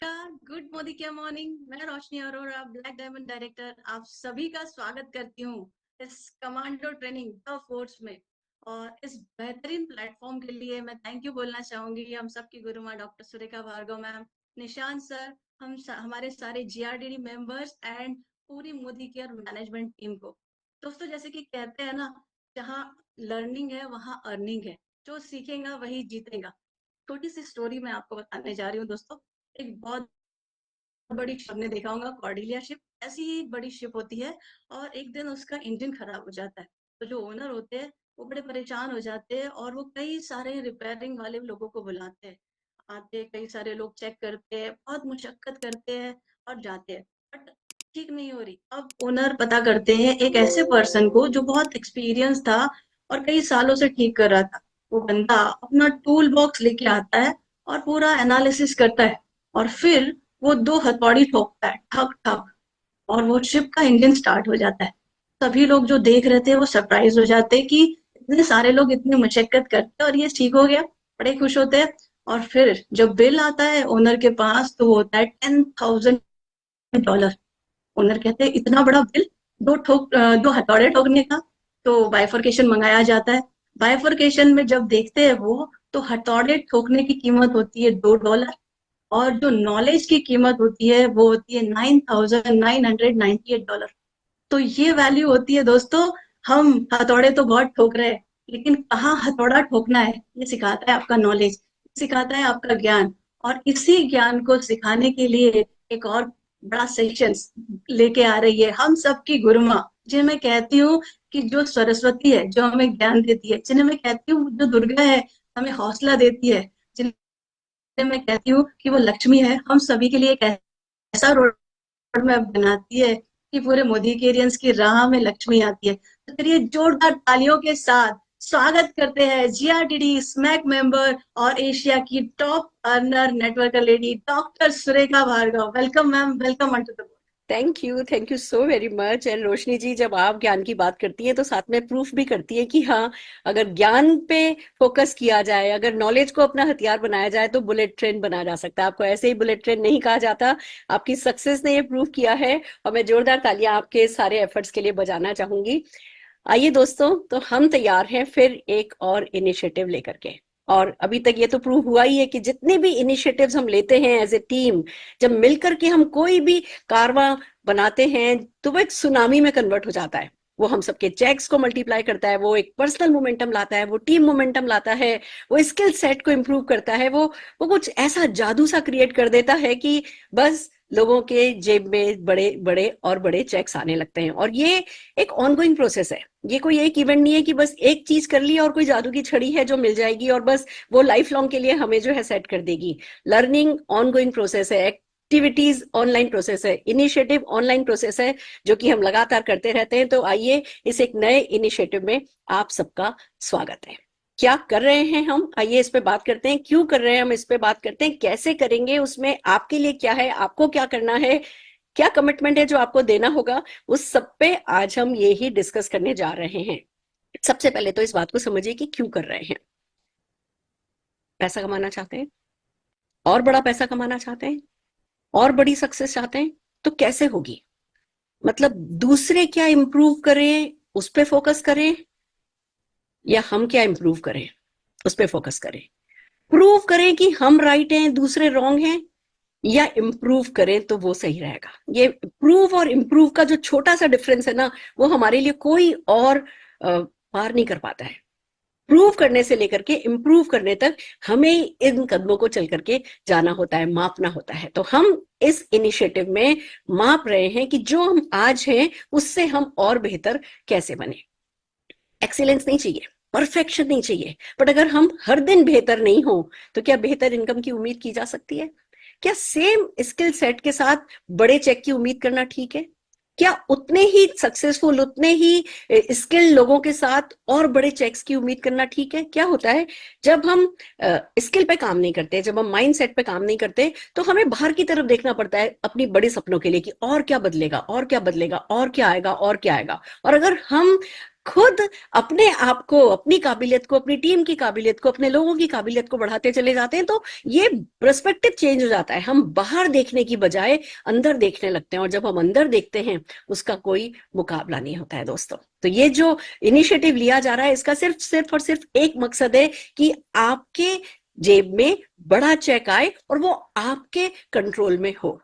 नमस्कार, गुड मोदी क्या मॉर्निंग। मैं रोशनी अरोड़ा, ब्लैक डायमंड डायरेक्टर, आप सभी का स्वागत करती हूँ इस कमांडो ट्रेनिंग द फोर्स में। और इस बेहतरीन प्लेटफॉर्म के लिए मैं थैंक यू बोलना चाहूंगी हम सबकी गुरु माँ doctor Surekha Bhargav ma'am, Nishant sir, हमारे सारे जीआरडीडी मेंबर्स एंड पूरी मोदी केयर मैनेजमेंट टीम को। दोस्तों, जैसे कि कहते हैं ना, जहाँ लर्निंग है वहाँ अर्निंग है, जो सीखेगा वही जीतेगा। छोटी सी स्टोरी मैं आपको बताने जा रही हूँ दोस्तों। एक बहुत बड़ी शिप, आपने देखा होगा कॉर्डिलिया शिप, ऐसी ही बड़ी शिप होती है। और एक दिन उसका इंजन खराब हो जाता है, तो जो ओनर होते हैं वो बड़े परेशान हो जाते हैं और वो कई सारे रिपेयरिंग वाले लोगों को बुलाते हैं। आते कई सारे लोग चेक करते हैं, बहुत मुशक्कत करते हैं और जाते हैं, बट ठीक नहीं हो रही। अब ओनर पता करते हैं एक ऐसे पर्सन को जो बहुत एक्सपीरियंस था और कई सालों से ठीक कर रहा था। वो बंदा अपना टूल बॉक्स लेके आता है और पूरा एनालिसिस करता है, और फिर वो दो हथौड़ी ठोकता है, ठक ठक, और वो शिप का इंजन स्टार्ट हो जाता है। सभी लोग जो देख रहे थे वो सरप्राइज हो जाते हैं कि इतने सारे लोग इतनी मशक्कत करते हैं और ये ठीक हो गया, बड़े खुश होते हैं। और फिर जब बिल आता है ओनर के पास तो वो होता है $10,000। ओनर कहते हैं इतना बड़ा बिल, दो हथौड़े ठोकने का। तो बाइफरकेशन मंगाया जाता है। बाइफरकेशन में जब देखते हैं वो, तो हथौड़े ठोकने की कीमत होती है $2, और जो नॉलेज की कीमत होती है वो होती है $9,998। तो ये वैल्यू होती है दोस्तों। हम हथौड़े तो बहुत ठोक रहे हैं, लेकिन कहाँ हथौड़ा ठोकना है ये सिखाता है आपका नॉलेज, सिखाता है आपका ज्ञान। और इसी ज्ञान को सिखाने के लिए एक और बड़ा सेशन लेके आ रही है हम सबकी गुरु माँ, जिन्हें मैं कहती हूँ कि जो सरस्वती है, जो हमें ज्ञान देती है, जिन्हें मैं कहती हूँ जो दुर्गा है, हमें हौसला देती है, मैं कहती हूँ कि वो लक्ष्मी है। हम सभी के लिए एक ऐसा रोड मैप बनाती है कि पूरे मोदी के एरियंस की राह में लक्ष्मी आती है। तो चलिए जोरदार तालियों के साथ स्वागत करते हैं जीआरडीडी स्मैक मेंबर और एशिया की top earner networker lady doctor Surekha Bhargav. Welcome ma'am, welcome on to the. Thank you so very much. And Roshni ji, जब आप ज्ञान की बात करती हैं तो साथ में प्रूफ भी करती है कि हाँ, अगर ज्ञान पे फोकस किया जाए, अगर नॉलेज को अपना हथियार बनाया जाए तो बुलेट ट्रेन बना जा सकता है। आपको ऐसे ही बुलेट ट्रेन नहीं कहा जाता, आपकी सक्सेस ने ये प्रूव किया है। और मैं जोरदार तालियां आपके सारे एफर्ट्स के लिए बजाना चाहूंगी। आइए दोस्तों, तो हम तैयार हैं फिर एक और इनिशिएटिव लेकर के। और अभी तक ये तो प्रूव हुआ ही है कि जितने भी इनिशिएटिव्स हम लेते हैं एज ए टीम, जब मिलकर के हम कोई भी कारवां बनाते हैं तो वो एक सुनामी में कन्वर्ट हो जाता है। वो हम सबके चेक्स को मल्टीप्लाई करता है, वो एक पर्सनल मोमेंटम लाता है, वो टीम मोमेंटम लाता है, वो स्किल सेट को इम्प्रूव करता है, वो कुछ ऐसा जादू सा क्रिएट कर देता है कि बस लोगों के जेब में बड़े बड़े और बड़े चेक्स आने लगते हैं। और ये एक ऑनगोइंग प्रोसेस है। ये कोई एक इवेंट नहीं है कि बस एक चीज कर ली और कोई जादू की छड़ी है जो मिल जाएगी और बस वो लाइफ लॉन्ग के लिए हमें जो है सेट कर देगी। लर्निंग ऑनगोइंग प्रोसेस है, एक्टिविटीज ऑनलाइन प्रोसेस है, इनिशिएटिव ऑनलाइन प्रोसेस है, जो कि हम लगातार करते रहते हैं। तो आइए, इस एक नए इनिशिएटिव में आप सबका स्वागत है। क्या कर रहे हैं हम, आइए इस पे बात करते हैं। क्यों कर रहे हैं हम, इस पे बात करते हैं। कैसे करेंगे, उसमें आपके लिए क्या है, आपको क्या करना है, क्या कमिटमेंट है जो आपको देना होगा, उस सब पे आज हम ये ही डिस्कस करने जा रहे हैं। सबसे पहले तो इस बात को समझिए कि क्यों कर रहे हैं। पैसा कमाना चाहते हैं, और बड़ा पैसा कमाना चाहते हैं, और बड़ी सक्सेस चाहते हैं, तो कैसे होगी? मतलब दूसरे क्या इंप्रूव करें उस पे फोकस करें, या हम क्या इंप्रूव करें उस पे फोकस करें? प्रूव करें कि हम राइट हैं दूसरे रॉन्ग हैं, या इम्प्रूव करें तो वो सही रहेगा? ये प्रूव और इम्प्रूव का जो छोटा सा डिफरेंस है ना, वो हमारे लिए कोई और पार नहीं कर पाता है। प्रूव करने से लेकर के इम्प्रूव करने तक हमें इन कदमों को चल करके जाना होता है, मापना होता है। तो हम इस इनिशिएटिव में माप रहे हैं कि जो हम आज हैं उससे हम और बेहतर कैसे बने। एक्सीलेंस नहीं चाहिए, परफेक्शन नहीं चाहिए, बट अगर हम हर दिन बेहतर नहीं हो तो क्या बेहतर इनकम की उम्मीद की जा सकती है? क्या सेम स्किल सेट के साथ बड़े चेक की उम्मीद करना ठीक है? क्या उतने ही सक्सेसफुल, उतने ही स्किल लोगों के साथ और बड़े चेक्स की उम्मीद करना ठीक है? क्या होता है जब हम स्किल पे काम नहीं करते, जब हम माइंड सेट पे काम नहीं करते, तो हमें बाहर की तरफ देखना पड़ता है अपनी बड़े सपनों के लिए कि और क्या बदलेगा, और क्या बदलेगा, और क्या आएगा, और क्या आएगा। और अगर हम खुद अपने आप को, अपनी काबिलियत को, अपनी टीम की काबिलियत को, अपने लोगों की काबिलियत को बढ़ाते चले जाते हैं, तो ये पर्सपेक्टिव चेंज हो जाता है। हम बाहर देखने की बजाय अंदर देखने लगते हैं, और जब हम अंदर देखते हैं उसका कोई मुकाबला नहीं होता है दोस्तों। तो ये जो इनिशिएटिव लिया जा रहा है, इसका सिर्फ और सिर्फ एक मकसद है कि आपके जेब में बड़ा चेक आए और वो आपके कंट्रोल में हो।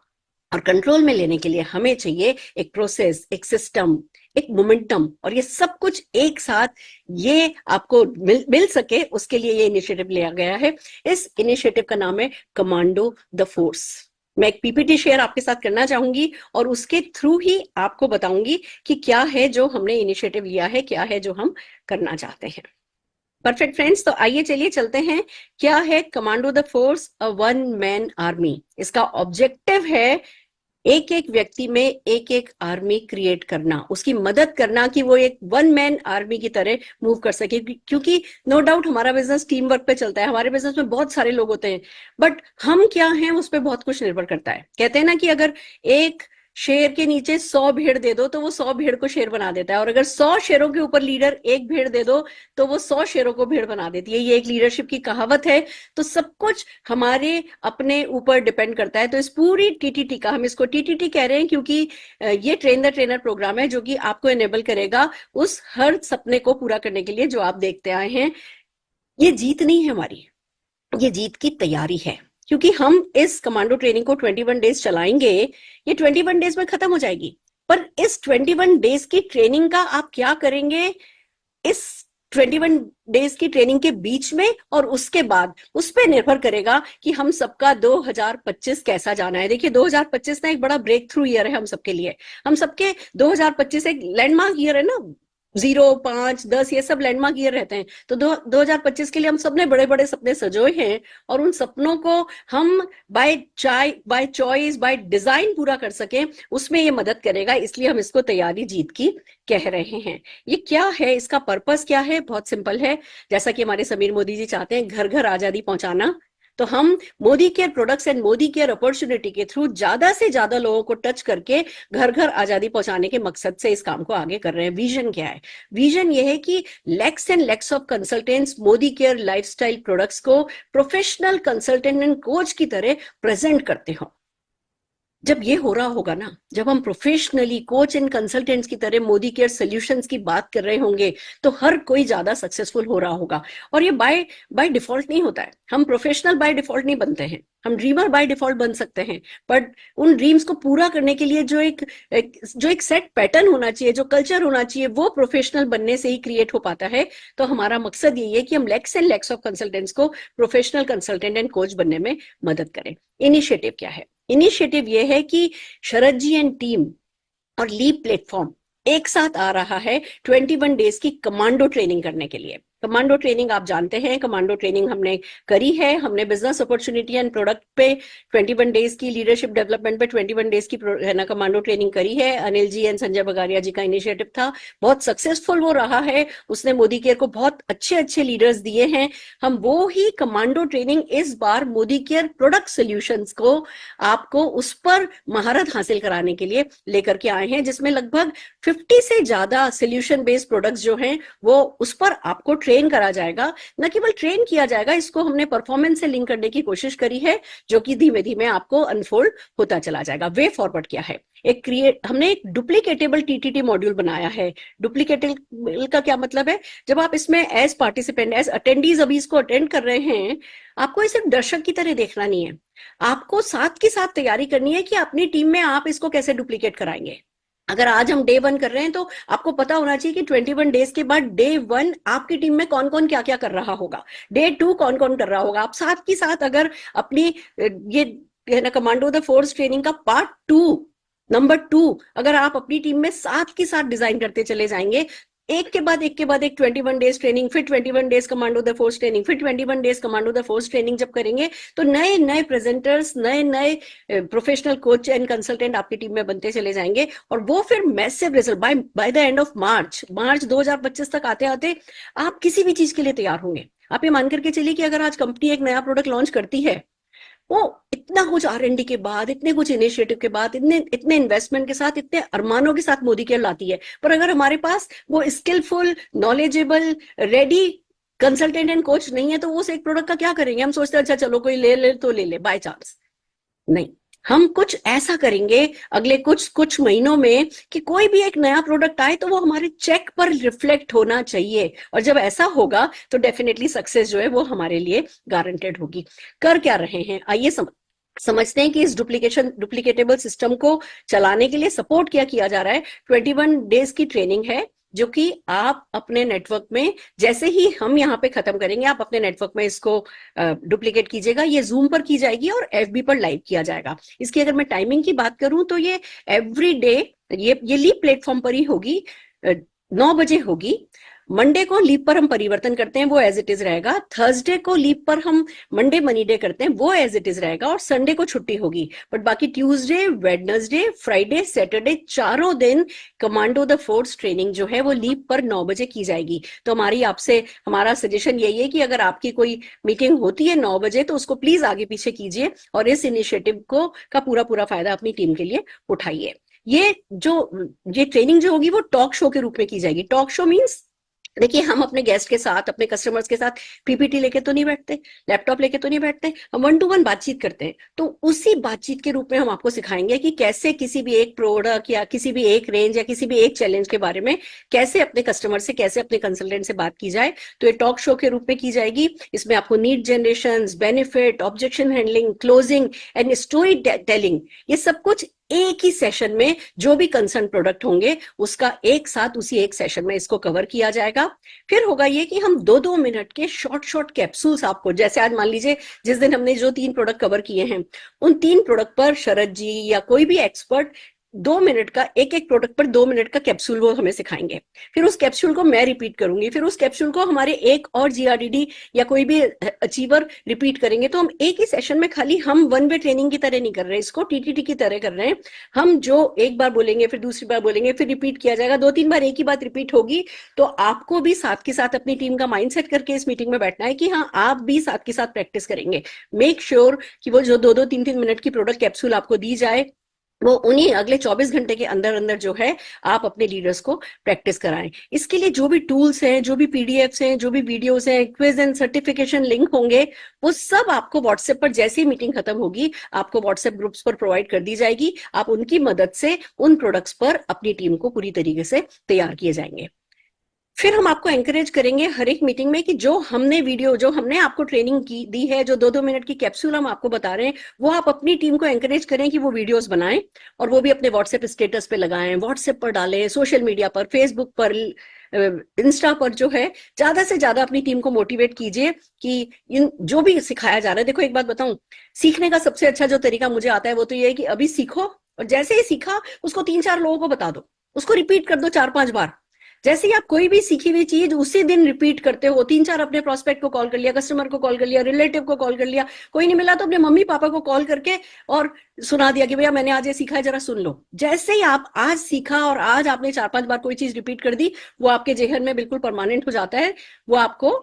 और कंट्रोल में लेने के लिए हमें चाहिए एक प्रोसेस, एक सिस्टम, एक मोमेंटम, और ये सब कुछ एक साथ ये आपको मिल सके, उसके लिए ये इनिशिएटिव लिया गया है। इस इनिशिएटिव का नाम है कमांडो द फोर्स। मैं एक पीपीटी शेयर आपके साथ करना चाहूंगी और उसके थ्रू ही आपको बताऊंगी कि क्या है जो हमने इनिशिएटिव लिया है, क्या है जो हम करना चाहते हैं। परफेक्ट फ्रेंड्स, तो आइए चलिए चलते हैं। क्या है commando the force? A one man army. इसका ऑब्जेक्टिव है एक एक व्यक्ति में एक एक आर्मी क्रिएट करना, उसकी मदद करना कि वो एक वन मैन आर्मी की तरह मूव कर सके। क्योंकि नो डाउट हमारा बिजनेस टीम वर्क पे चलता है, हमारे बिजनेस में बहुत सारे लोग होते हैं, बट हम क्या हैं उस पर बहुत कुछ निर्भर करता है। कहते हैं ना कि अगर एक शेर के नीचे 100 भेड़ दे दो तो वो 100 भेड़ को शेर बना देता है, और अगर 100 शेरों के ऊपर लीडर एक भेड़ दे दो तो वो 100 शेरों को भेड़ बना देती है। ये एक लीडरशिप की कहावत है। तो सब कुछ हमारे अपने ऊपर डिपेंड करता है। तो इस पूरी टीटीटी का, हम इसको टीटीटी कह रहे हैं क्योंकि ये ट्रेन द ट्रेनर प्रोग्राम है जो कि आपको एनेबल करेगा उस हर सपने को पूरा करने के लिए जो आप देखते आए हैं। ये जीत नहीं है हमारी, ये जीत की तैयारी है, क्योंकि हम इस कमांडो ट्रेनिंग को 21 डेज चलाएंगे। ये 21 डेज में खत्म हो जाएगी, पर इस 21 डेज की ट्रेनिंग का आप क्या करेंगे इस 21 डेज की ट्रेनिंग के बीच में और उसके बाद, उस पर निर्भर करेगा कि हम सबका 2025 कैसा जाना है। देखिए 2025 ना एक बड़ा ब्रेक थ्रू ईयर है हम सबके लिए। हम सबके 2025 एक लैंडमार्क ईयर है ना, 0, 5, 10 ये सब लैंडमार्क ईयर रहते हैं। तो 2025 के लिए हम सबने बड़े बड़े सपने सजोए हैं, और उन सपनों को हम बाय चॉइस, बाय डिजाइन पूरा कर सकें, उसमें ये मदद करेगा। इसलिए हम इसको तैयारी जीत की कह रहे हैं। ये क्या है, इसका पर्पस क्या है? बहुत सिंपल है। जैसा कि हमारे समीर मोदी जी चाहते हैं घर घर आजादी पहुंचाना, तो हम Modi care products and Modi care opportunity के थ्रू ज्यादा से ज्यादा लोगों को टच करके घर घर आजादी पहुंचाने के मकसद से इस काम को आगे कर रहे हैं। विजन क्या है? विजन ये है कि lakhs and lakhs of consultants Modi care lifestyle products को प्रोफेशनल कंसल्टेंट एंड कोच की तरह प्रेजेंट करते हो। जब ये हो रहा होगा ना, जब हम प्रोफेशनली कोच एंड कंसल्टेंट्स की तरह मोदी केयर सॉल्यूशंस की बात कर रहे होंगे, तो हर कोई ज्यादा सक्सेसफुल हो रहा होगा। और ये बाय डिफॉल्ट नहीं होता है। हम प्रोफेशनल बाय डिफॉल्ट नहीं बनते हैं, हम ड्रीमर बाय डिफॉल्ट बन सकते हैं, बट उन ड्रीम्स को पूरा करने के लिए जो एक सेट पैटर्न होना चाहिए, जो कल्चर होना चाहिए, वो प्रोफेशनल बनने से ही क्रिएट हो पाता है। तो हमारा मकसद यही है कि हम lakhs and lakhs of consultants को प्रोफेशनल कंसल्टेंट एंड कोच बनने में मदद करें। इनिशिएटिव क्या है? इनिशिएटिव ये है कि शरद जी एंड टीम और लीप प्लेटफॉर्म एक साथ आ रहा है 21 डेज की कमांडो ट्रेनिंग करने के लिए। कमांडो ट्रेनिंग आप जानते हैं, कमांडो ट्रेनिंग हमने करी है। हमने बिजनेस अपॉर्चुनिटी एंड प्रोडक्ट पे 21 डेज की, लीडरशिप डेवलपमेंट पे 21 डेज की है ना कमांडो ट्रेनिंग करी है। अनिल जी एंड संजय बगारिया जी का इनिशिएटिव था, बहुत सक्सेसफुल वो रहा है। उसने मोदी केयर को बहुत अच्छे अच्छे लीडर्स दिए हैं। हम वो ही कमांडो ट्रेनिंग इस बार मोदी केयर प्रोडक्ट सोल्यूशंस को आपको उस पर महारत हासिल कराने के लिए लेकर के आए हैं, जिसमें लगभग 50 से ज्यादा सोल्यूशन बेस्ड प्रोडक्ट्स जो हैं वो उस पर आपको ट्रेन करा जाएगा। न केवल ट्रेन किया जाएगा, इसको हमने परफॉर्मेंस से लिंक करने की कोशिश करी है, जो कि धीमे धीमे आपको अनफोल्ड होता चला जाएगा। वे फॉरवर्ड क्या है? हमने एक डुप्लीकेटेबल टीटीटी मॉड्यूल बनाया है। डुप्लीकेटेबल का क्या मतलब है? जब आप इसमें एज पार्टिसिपेंट, एज अटेंडीज अभी इसको अटेंड कर रहे हैं, आपको इसे दर्शक की तरह देखना नहीं है, आपको साथ के साथ तैयारी करनी है कि अपनी टीम में आप इसको कैसे डुप्लीकेट कराएंगे। अगर आज हम डे 1 कर रहे हैं तो आपको पता होना चाहिए कि 21 डेज के बाद डे 1 आपकी टीम में कौन कौन क्या क्या कर रहा होगा, डे 2 कौन कौन कर रहा होगा। आप साथ की साथ अगर अपनी ये है ना कमांडो द फोर्स ट्रेनिंग का पार्ट 2 नंबर 2 अगर आप अपनी टीम में साथ के साथ डिजाइन करते चले जाएंगे, एक के बाद एक 21 डेज ट्रेनिंग, फिर 21 days commando the force training, फिर 21 days commando the force training जब करेंगे, तो नए नए प्रेजेंटर्स, नए नए प्रोफेशनल कोच एंड कंसल्टेंट आपकी टीम में बनते चले जाएंगे। और वो फिर massive result by the end of March 2025 तक आते आते आप किसी भी चीज के लिए तैयार होंगे। आप ये मान करके चलिए कि अगर आज कंपनी एक नया प्रोडक्ट लॉन्च करती है, वो इतना कुछ R&D के बाद, इतने कुछ इनिशिएटिव के बाद, इतने इन्वेस्टमेंट के साथ, इतने अरमानों के साथ मोदी केयर लाती है, पर अगर हमारे पास वो skillful, knowledgeable, ready consultant and coach नहीं है तो उस एक प्रोडक्ट का क्या करेंगे? हम सोचते हैं अच्छा चलो कोई ले ले तो ले ले बाय चांस। नहीं, हम कुछ ऐसा करेंगे अगले कुछ महीनों में कि कोई भी एक नया प्रोडक्ट आए तो वो हमारे चेक पर रिफ्लेक्ट होना चाहिए, और जब ऐसा होगा तो डेफिनेटली सक्सेस जो है वो हमारे लिए गारंटेड होगी। कर क्या रहे हैं, आइए समझते हैं कि इस डुप्लीकेटेबल सिस्टम को चलाने के लिए सपोर्ट क्या किया जा रहा है। 21 डेज की ट्रेनिंग है जो कि आप अपने नेटवर्क में, जैसे ही हम यहाँ पे खत्म करेंगे, आप अपने नेटवर्क में इसको डुप्लीकेट कीजिएगा। ये जूम पर की जाएगी और FB पर लाइव किया जाएगा। इसकी अगर मैं टाइमिंग की बात करूं तो ये एवरी डे ये लीप प्लेटफॉर्म पर ही होगी, 9 बजे होगी। मंडे को लीप पर हम परिवर्तन करते हैं, वो एज इट इज रहेगा। थर्सडे को लीप पर हम मंडे मनी डे करते हैं, वो एज इट इज रहेगा, और संडे को छुट्टी होगी। बट बाकी ट्यूसडे, वेडनेसडे, फ्राइडे, सैटरडे, चारों दिन कमांडो द फोर्स ट्रेनिंग जो है वो लीप पर 9 बजे की जाएगी। तो हमारा सजेशन यही है कि अगर आपकी कोई मीटिंग होती है 9 बजे तो उसको प्लीज आगे पीछे कीजिए और इस इनिशिएटिव का पूरा फायदा अपनी टीम के लिए उठाइए। ये ट्रेनिंग जो होगी वो टॉक शो के रूप में की जाएगी। टॉक शो मीन्स, देखिए हम अपने गेस्ट के साथ, अपने कस्टमर्स के साथ PPT लेके तो नहीं बैठते, लैपटॉप लेके तो नहीं बैठते, हम 1 to 1 बातचीत करते हैं। तो उसी बातचीत के रूप में हम आपको सिखाएंगे कि कैसे किसी भी एक प्रोडक्ट या किसी भी एक रेंज या किसी भी एक चैलेंज के बारे में कैसे अपने कस्टमर से, कैसे अपने कंसल्टेंट से बात की जाए। तो ये टॉक शो के रूप में की जाएगी। इसमें आपको need generation, benefit, objection handling, closing and story telling, ये सब कुछ एक ही सेशन में, जो भी कंसर्न प्रोडक्ट होंगे उसका एक साथ उसी एक सेशन में इसको कवर किया जाएगा। फिर होगा ये कि हम 2-2 मिनट के शॉर्ट कैप्सूल्स आपको, जैसे आज मान लीजिए जिस दिन हमने जो 3 प्रोडक्ट कवर किए हैं, उन 3 प्रोडक्ट पर शरद जी या कोई भी एक्सपर्ट 2 मिनट का, एक प्रोडक्ट पर 2 मिनट का कैप्सूल वो हमें सिखाएंगे। फिर उस कैप्सूल को मैं रिपीट करूंगी, फिर उस कैप्सूल को हमारे एक और GRDD या कोई भी अचीवर रिपीट करेंगे। तो हम एक ही सेशन में खाली हम 1 वे ट्रेनिंग की तरह नहीं कर रहे हैं, इसको TTT की तरह कर रहे हैं। हम जो एक बार बोलेंगे, फिर दूसरी बार बोलेंगे, फिर रिपीट किया जाएगा, 2-3 बार एक ही बात रिपीट होगी। तो आपको भी साथ के साथ अपनी टीम का माइंडसेट करके इस मीटिंग में बैठना है कि हाँ, आप भी साथ के साथ प्रैक्टिस करेंगे। मेक श्योर कि वो जो 2-2, 3-3 मिनट की प्रोडक्ट कैप्सूल आपको दी जाए, वो उन्हीं अगले 24 घंटे के अंदर जो है आप अपने लीडर्स को प्रैक्टिस कराएं। इसके लिए जो भी टूल्स हैं, जो भी PDFs हैं, जो भी वीडियोस हैं, क्विज एंड सर्टिफिकेशन लिंक होंगे, वो सब आपको व्हाट्सएप पर जैसे ही मीटिंग खत्म होगी आपको व्हाट्सएप ग्रुप्स पर प्रोवाइड कर दी जाएगी। आप उनकी मदद से उन प्रोडक्ट्स पर अपनी टीम को पूरी तरीके से तैयार किए जाएंगे। फिर हम आपको एंकरेज करेंगे हर एक मीटिंग में कि जो हमने आपको ट्रेनिंग दी है, जो 2-2 मिनट की कैप्सूल हम आपको बता रहे हैं, वो आप अपनी टीम को एंकरेज करें कि वो वीडियोस बनाएं और वो भी अपने व्हाट्सएप स्टेटस पे लगाएं, व्हाट्सएप पर डालें, सोशल मीडिया पर, फेसबुक पर, इंस्टा पर जो है, ज्यादा से ज्यादा अपनी टीम को मोटिवेट कीजिए कि इन जो भी सिखाया जा रहा है। देखो एक बात बताऊं, सीखने का सबसे अच्छा जो तरीका मुझे आता है वो तो ये है कि अभी सीखो और जैसे ही सीखा उसको 3-4 लोगों को बता दो, उसको रिपीट कर दो 4-5 बार। जैसे ही आप कोई भी सीखी हुई चीज उसी दिन रिपीट करते हो, 3-4 अपने प्रोस्पेक्ट को कॉल कर लिया, कस्टमर को कॉल कर लिया, रिलेटिव को कॉल कर लिया, कोई नहीं मिला तो अपने मम्मी पापा को कॉल करके और सुना दिया कि भैया मैंने आज ये सीखा है, जरा सुन लो। जैसे ही आप आज सीखा और आज आपने 4-5 बार कोई चीज रिपीट कर दी, वो आपके जेहन में बिल्कुल परमानेंट हो जाता है, वो आपको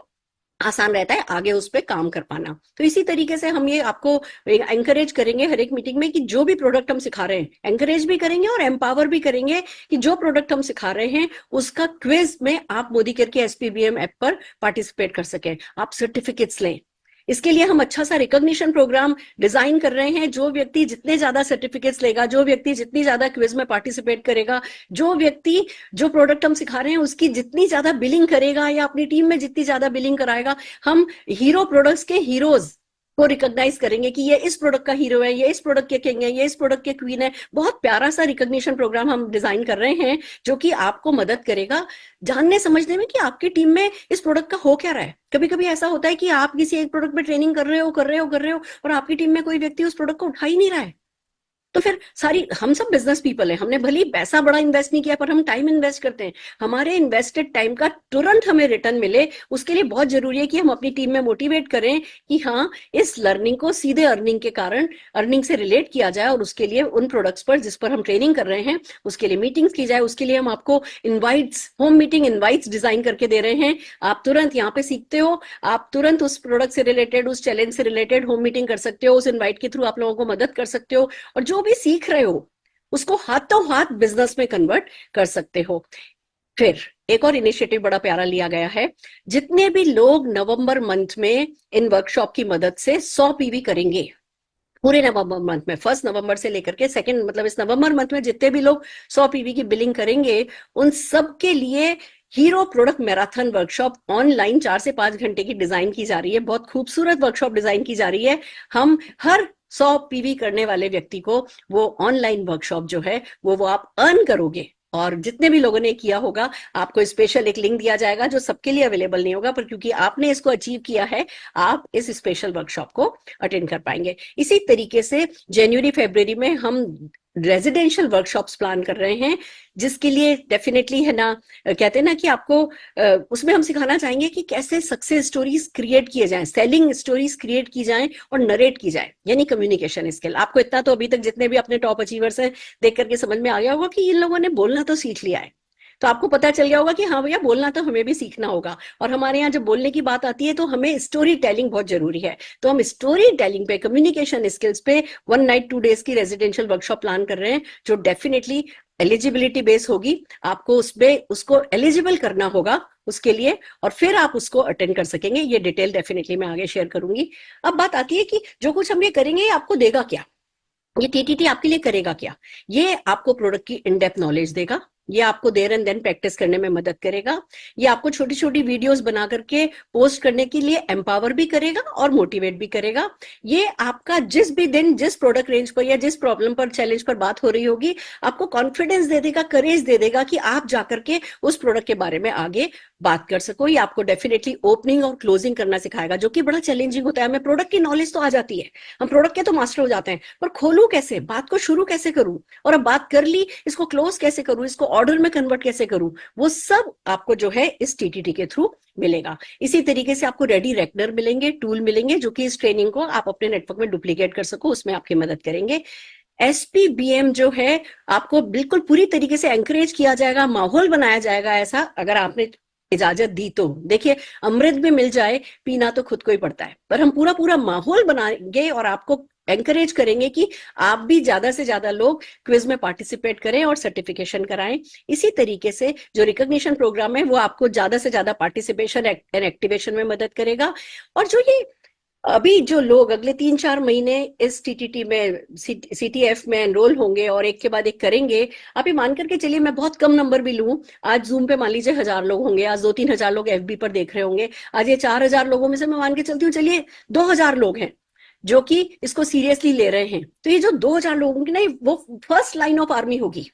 आसान रहता है आगे उस पर काम कर पाना। तो इसी तरीके से हम ये आपको एंकरेज करेंगे हर एक मीटिंग में कि जो भी प्रोडक्ट हम सिखा रहे हैं, एंकरेज भी करेंगे और एम्पावर भी करेंगे कि जो प्रोडक्ट हम सिखा रहे हैं उसका क्विज में आप मोदी केयर के SPBM ऐप पर पार्टिसिपेट कर सकें, आप सर्टिफिकेट्स लें। इसके लिए हम अच्छा सा रिकॉग्निशन प्रोग्राम डिजाइन कर रहे हैं। जो व्यक्ति जितने ज्यादा सर्टिफिकेट्स लेगा, जो व्यक्ति जितनी ज्यादा क्विज में पार्टिसिपेट करेगा, जो व्यक्ति जो प्रोडक्ट हम सिखा रहे हैं उसकी जितनी ज्यादा बिलिंग करेगा या अपनी टीम में जितनी ज्यादा बिलिंग कराएगा, हम हीरो प्रोडक्ट्स के हीरोज को रिकॉग्नाइज करेंगे कि ये इस प्रोडक्ट का हीरो है, ये इस प्रोडक्ट के किंग है, ये इस प्रोडक्ट के क्वीन है। बहुत प्यारा सा रिकॉग्निशन प्रोग्राम हम डिजाइन कर रहे हैं जो कि आपको मदद करेगा जानने समझने में कि आपकी टीम में इस प्रोडक्ट का हो क्या रहा है। कभी कभी ऐसा होता है कि आप किसी एक प्रोडक्ट पे ट्रेनिंग कर रहे हो और आपकी टीम में कोई व्यक्ति उस प्रोडक्ट को उठा ही नहीं रहा है। तो फिर सारी हम सब बिजनेस पीपल हैं, हमने भले ही पैसा बड़ा इन्वेस्ट नहीं किया पर हम टाइम इन्वेस्ट करते हैं, हमारे इन्वेस्टेड टाइम का तुरंत हमें रिटर्न मिले, उसके लिए बहुत जरूरी है कि हम अपनी टीम में मोटिवेट करें कि हाँ इस लर्निंग को सीधे अर्निंग के कारण अर्निंग से रिलेट किया जाए, और उसके लिए उन प्रोडक्ट्स पर जिस पर हम ट्रेनिंग कर रहे हैं उसके लिए मीटिंग्स की जाए। उसके लिए हम आपको invites, home meeting invites design करके दे रहे हैं, आप तुरंत यहाँ पे सीखते हो, आप तुरंत उस प्रोडक्ट से रिलेटेड, उस चैलेंज से रिलेटेड होम मीटिंग कर सकते हो, उस इन्वाइट के थ्रू आप लोगों को मदद कर सकते हो, और जो भी सीख रहे हो उसको हाथों हाथ बिजनेस में कन्वर्ट कर सकते हो। फिर एक और इनिशिएटिव बड़ा प्यारा लिया गया है, जितने भी लोग नवंबर मंथ में इन वर्कशॉप की मदद से 100 पीवी करेंगे, पूरे नवंबर मंथ में, 1 नवंबर से लेकर के 2 मतलब इस नवंबर मंथ में जितने भी लोग 100 पीवी की बिलिंग करेंगे उन सब के लिए hero product marathon workshop online 4 से 5 घंटे की डिजाइन की जा रही है, बहुत खूबसूरत वर्कशॉप डिजाइन की जा रही है। हम हर 100 पीवी करने वाले व्यक्ति को वो ऑनलाइन वर्कशॉप जो है वो आप अर्न करोगे, और जितने भी लोगों ने किया होगा आपको स्पेशल एक लिंक दिया जाएगा जो सबके लिए अवेलेबल नहीं होगा, पर क्योंकि आपने इसको अचीव किया है आप इस स्पेशल वर्कशॉप को अटेंड कर पाएंगे। इसी तरीके से जनवरी फरवरी में हम रेजिडेंशियल वर्कशॉप्स प्लान कर रहे हैं, जिसके लिए डेफिनेटली है ना, कहते हैं ना कि आपको उसमें हम सिखाना चाहेंगे कि कैसे सक्सेस स्टोरीज क्रिएट किए जाएं, सेलिंग स्टोरीज क्रिएट की जाएं और नरेट की जाए, यानी कम्युनिकेशन स्किल। आपको इतना तो अभी तक जितने भी अपने टॉप अचीवर्स हैं देख करके समझ में आ गया होगा कि इन लोगों ने बोलना तो सीख लिया है, तो आपको पता चल गया होगा कि हाँ भैया बोलना तो हमें भी सीखना होगा। और हमारे यहाँ जब बोलने की बात आती है तो हमें स्टोरी टेलिंग बहुत जरूरी है, तो हम स्टोरी टेलिंग पे, कम्युनिकेशन स्किल्स पे 1 नाइट 2 डेज की रेजिडेंशियल वर्कशॉप प्लान कर रहे हैं, जो डेफिनेटली एलिजिबिलिटी बेस होगी, आपको उसमें उसको एलिजिबल करना होगा उसके लिए, और फिर आप उसको अटेंड कर सकेंगे। ये डिटेल डेफिनेटली मैं आगे शेयर करूंगी। अब बात आती है कि जो कुछ हम ये करेंगे ये आपको देगा क्या, ये टीटीटी आपके लिए करेगा क्या। ये आपको प्रोडक्ट की इन डेप्थ नॉलेज देगा, ये आपको देयर एंड देन प्रैक्टिस करने में मदद करेगा, ये आपको छोटी छोटी वीडियोस बना करके पोस्ट करने के लिए एम्पावर भी करेगा और मोटिवेट भी करेगा। ये आपका जिस भी दिन जिस प्रोडक्ट रेंज पर या जिस प्रॉब्लम पर, चैलेंज पर बात हो रही होगी, आपको कॉन्फिडेंस दे देगा, करेज दे देगा कि आप जाकर के उस प्रोडक्ट के बारे में आगे बात कर सको। ये आपको डेफिनेटली ओपनिंग और क्लोजिंग करना सिखाएगा, जो कि बड़ा चैलेंजिंग होता है। हमें प्रोडक्ट की नॉलेज तो आ जाती है, हम प्रोडक्ट के तो मास्टर हो जाते हैं, पर खोलूं कैसे, बात को शुरू कैसे करूं, और अब बात कर ली इसको क्लोज कैसे करूं, इसको ऑर्डर में कन्वर्ट कैसे करूं, वो सब आपको जो है इस टीटीटी के थ्रू मिलेगा। इसी तरीके से आपको रेडी रेकनर मिलेंगे, टूल मिलेंगे, जो कि इस ट्रेनिंग को आप अपने नेटवर्क में डुप्लीकेट कर सको, उसमें आपकी मदद करेंगे। एसपीबीएम जो है आपको बिल्कुल पूरी तरीके से एंकरेज किया जाएगा, माहौल बनाया जाएगा ऐसा, अगर आपने इजाजत दी तो। देखिए अमृत भी मिल जाए, पीना तो खुद को ही पड़ता है, पर हम पूरा पूरा माहौल बनाएंगे और आपको एंकरेज करेंगे कि आप भी ज्यादा से ज्यादा लोग क्विज में पार्टिसिपेट करें और सर्टिफिकेशन कराएं। इसी तरीके से जो रिकॉग्निशन प्रोग्राम है वो आपको ज्यादा से ज्यादा पार्टिसिपेशन एंड एक्टिवेशन में मदद करेगा। और जो ये अभी जो लोग अगले 3-4 महीने इस टीटीटी में, सीटीएफ में एनरोल होंगे और एक के बाद एक करेंगे, आप ये मान करके चलिए, मैं बहुत कम नंबर भी लूं, आज जूम पे मान लीजिए 1000 लोग होंगे, आज 2-3 हजार लोग एफबी पर देख रहे होंगे, आज ये 4000 लोगों में से मैं मान के चलती हूँ चलिए 2000 लोग हैं जो कि इसको सीरियसली ले रहे हैं, तो ये जो 2000 लोगों की ना, वो फर्स्ट लाइन ऑफ आर्मी होगी।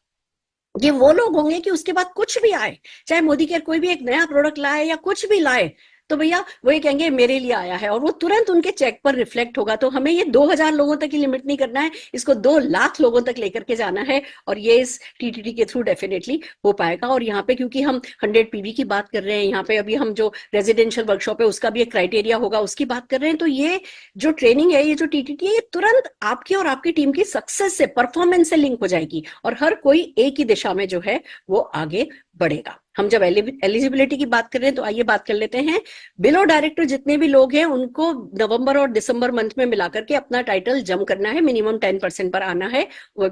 ये वो लोग होंगे कि उसके बाद कुछ भी आए, चाहे मोदी केयर कोई भी एक नया प्रोडक्ट लाए या कुछ भी लाए, तो भैया वो ये कहेंगे मेरे लिए आया है, और वो तुरंत उनके चेक पर रिफ्लेक्ट होगा। तो हमें ये 2000 लोगों तक ही लिमिट नहीं करना है, इसको 2 लाख लोगों तक लेकर के जाना है, और ये इस टीटीटी के थ्रू डेफिनेटली हो पाएगा। और यहाँ पे क्योंकि हम 100 पीवी की बात कर रहे हैं, यहाँ पे अभी हम जो रेजिडेंशियल वर्कशॉप है उसका भी एक क्राइटेरिया होगा, उसकी बात कर रहे हैं, तो ये जो ट्रेनिंग है, ये जो टीटीटी है, ये तुरंत आपकी और आपकी टीम की सक्सेस से, परफॉर्मेंस से लिंक हो जाएगी, और हर कोई एक ही दिशा में जो है वो आगे बढ़ेगा। हम जब एलिजिबिलिटी की बात कर रहे हैं तो आइए बात कर लेते हैं, बिलो डायरेक्टर जितने भी लोग हैं उनको नवंबर और दिसंबर मंथ में मिलाकर के अपना टाइटल जम करना है, मिनिमम 10% पर आना है,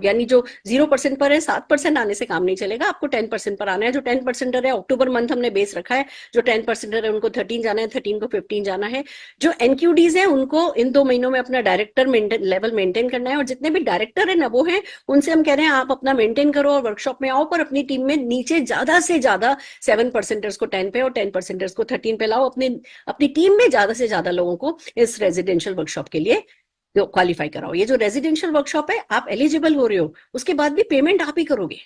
यानी जो 0% पर है, 7% आने से काम नहीं चलेगा, आपको 10% पर आना है। जो 10% है, अक्टूबर मंथ हमने बेस रखा है, जो 10% है उनको 13 जाना है, 13 को 15 जाना है। जो एनक्यूडीज है उनको इन 2 महीनों में अपना डायरेक्टर लेवल मेंटेन करना है, और जितने भी डायरेक्टर है नवो है उनसे हम कह रहे हैं आप अपना मेंटेन करो और वर्कशॉप में आओ, पर अपनी टीम में नीचे ज्यादा से ज्यादा 7% को 10 पे और 10% को 13 पे लाओ, अपनी टीम में ज्यादा से ज्यादा लोगों को इस रेजिडेंशियल वर्कशॉप के लिए जो क्वालिफाई कराओ। ये जो रेजिडेंशियल वर्कशॉप है, आप एलिजिबल हो रहे हो, उसके बाद भी पेमेंट आप ही करोगे।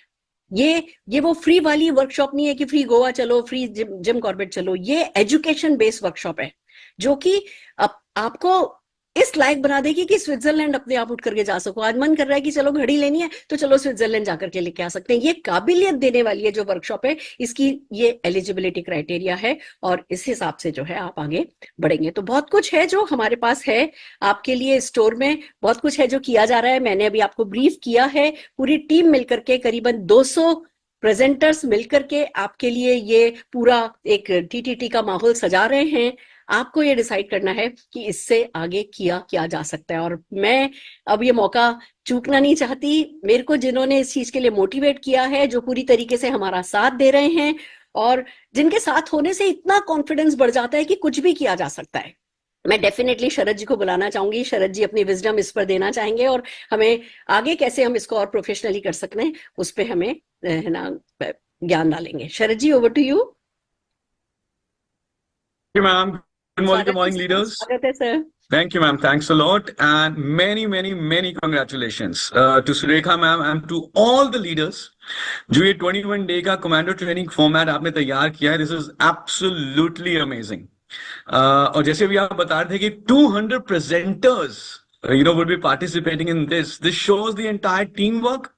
ये वो फ्री वाली वर्कशॉप नहीं है कि फ्री गोवा चलो, फ्री जिम कॉर्बेट चलो, ये एजुकेशन बेस्ड वर्कशॉप है, जो कि आपको इस लायक बना देगी कि स्विट्जरलैंड अपने आप उठ करके जा सको। आज मन कर रहा है कि चलो घड़ी लेनी है तो चलो स्विट्जरलैंड जाकर के लेके आ सकते हैं। ये काबिलियत देने वाली है जो वर्कशॉप है, इसकी ये एलिजिबिलिटी क्राइटेरिया है और इस हिसाब से जो है आप आगे बढ़ेंगे। तो बहुत कुछ है जो हमारे पास है आपके लिए स्टोर में, बहुत कुछ है जो किया जा रहा है। मैंने अभी आपको ब्रीफ किया है, पूरी टीम मिलकर के करीबन 200 प्रेजेंटर्स मिलकर के आपके लिए ये पूरा एक टीटीटी का माहौल सजा रहे हैं। आपको ये डिसाइड करना है कि इससे आगे किया जा सकता है। और मैं अब ये मौका चूकना नहीं चाहती। मेरे को जिन्होंने इस चीज के लिए मोटिवेट किया है, जो पूरी तरीके से हमारा साथ दे रहे हैं और जिनके साथ होने से इतना कॉन्फिडेंस बढ़ जाता है कि कुछ भी किया जा सकता है, मैं डेफिनेटली शरद जी को बुलाना चाहूंगी। शरद जी अपनी विजडम इस पर देना चाहेंगे और हमें आगे कैसे हम इसको और प्रोफेशनली कर सकते हैं उस पर हमें है ना ज्ञान डालेंगे। Sharad ji, over to you. Ma'am. Good morning, leaders. स्वागत है sir. Thank you, ma'am. Thanks a lot, and many congratulations to Surekha ma'am and to all the leaders. जो ये 21 डे का कमांडो ट्रेनिंग फॉर्मेट आपने तैयार किया है, दिस इज एब्सोल्युटली अमेजिंग। और जैसे भी आप बता रहे थे कि 200 presenters would be participating in this. This shows the entire teamwork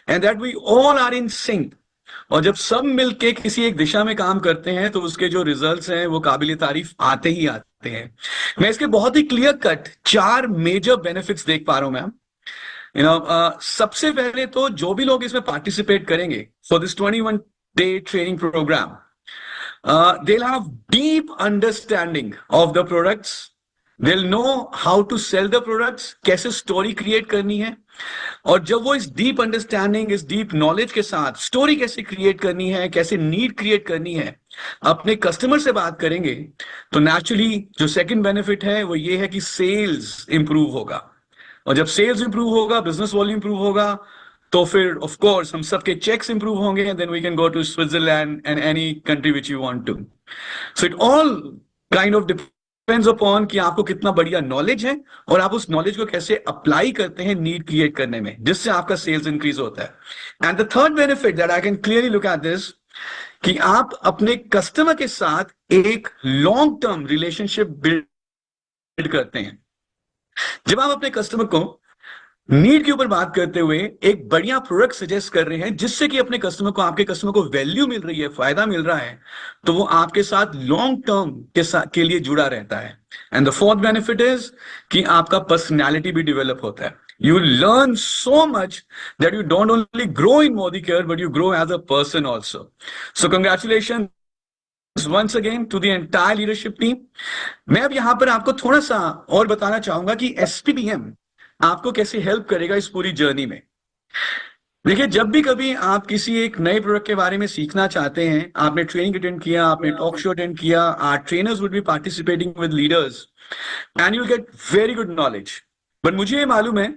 and that we all are in sync. और जब सब मिलके किसी एक दिशा में काम करते हैं तो उसके जो रिजल्ट्स हैं वो काबिल तारीफ आते ही आते हैं। मैं इसके बहुत ही क्लियर कट 4 मेजर बेनिफिट्स देख पा रहा हूं मैम। सबसे पहले तो जो भी लोग इसमें पार्टिसिपेट करेंगे for this 21 day training programme, they'll have deep understanding of the products. They'll know how to sell the products, कैसे स्टोरी क्रिएट करनी है। और जब वो इस डीप अंडरस्टैंडिंग, इस डीप नॉलेज के साथ स्टोरी कैसे क्रिएट करनी है, कैसे नीड क्रिएट करनी है, अपने कस्टमर से बात करेंगे, तो नेचुरली जो सेकंड बेनिफिट है वो ये है कि सेल्स इंप्रूव होगा। और जब सेल्स इंप्रूव होगा, बिजनेस वॉल्यूम इंप्रूव होगा, तो फिर ऑफ कोर्स हम सबके चेक्स इंप्रूव होंगे and then we can go to Switzerland and any country which you want to. So it all kind of depends upon कि आपको कितना बढ़िया नॉलेज है और आप उस नॉलेज को कैसे अप्लाई करते हैं नीड क्रिएट करने में, जिससे आपका सेल्स इंक्रीज होता है। And the third benefit that I can clearly look at this, कि आप अपने कस्टमर के साथ एक लॉन्ग टर्म रिलेशनशिप बिल्ड करते हैं। जब आप अपने कस्टमर को नीड के ऊपर बात करते हुए एक बढ़िया प्रोडक्ट सजेस्ट कर रहे हैं जिससे कि अपने कस्टमर को, आपके कस्टमर को वैल्यू मिल रही है, फायदा मिल रहा है, तो वो आपके साथ लॉन्ग टर्म के लिए जुड़ा रहता है। And the fourth benefit is कि आपका पर्सनैलिटी भी डेवलप होता है। You learn so much that you don't only grow in Modicare, but you grow as a person also. So congratulations once again to the entire leadership team. मैं अब यहां पर आपको थोड़ा सा और बताना चाहूंगा कि SPBM आपको कैसे हेल्प करेगा इस पूरी जर्नी में। देखिए, जब भी कभी आप किसी एक नए प्रोडक्ट के बारे में सीखना चाहते हैं, आपने ट्रेनिंग अटेंड किया, आपने टॉक शो अटेंड किया, our trainers would be participating with leaders and you'll get very good knowledge. But मुझे ये मालूम है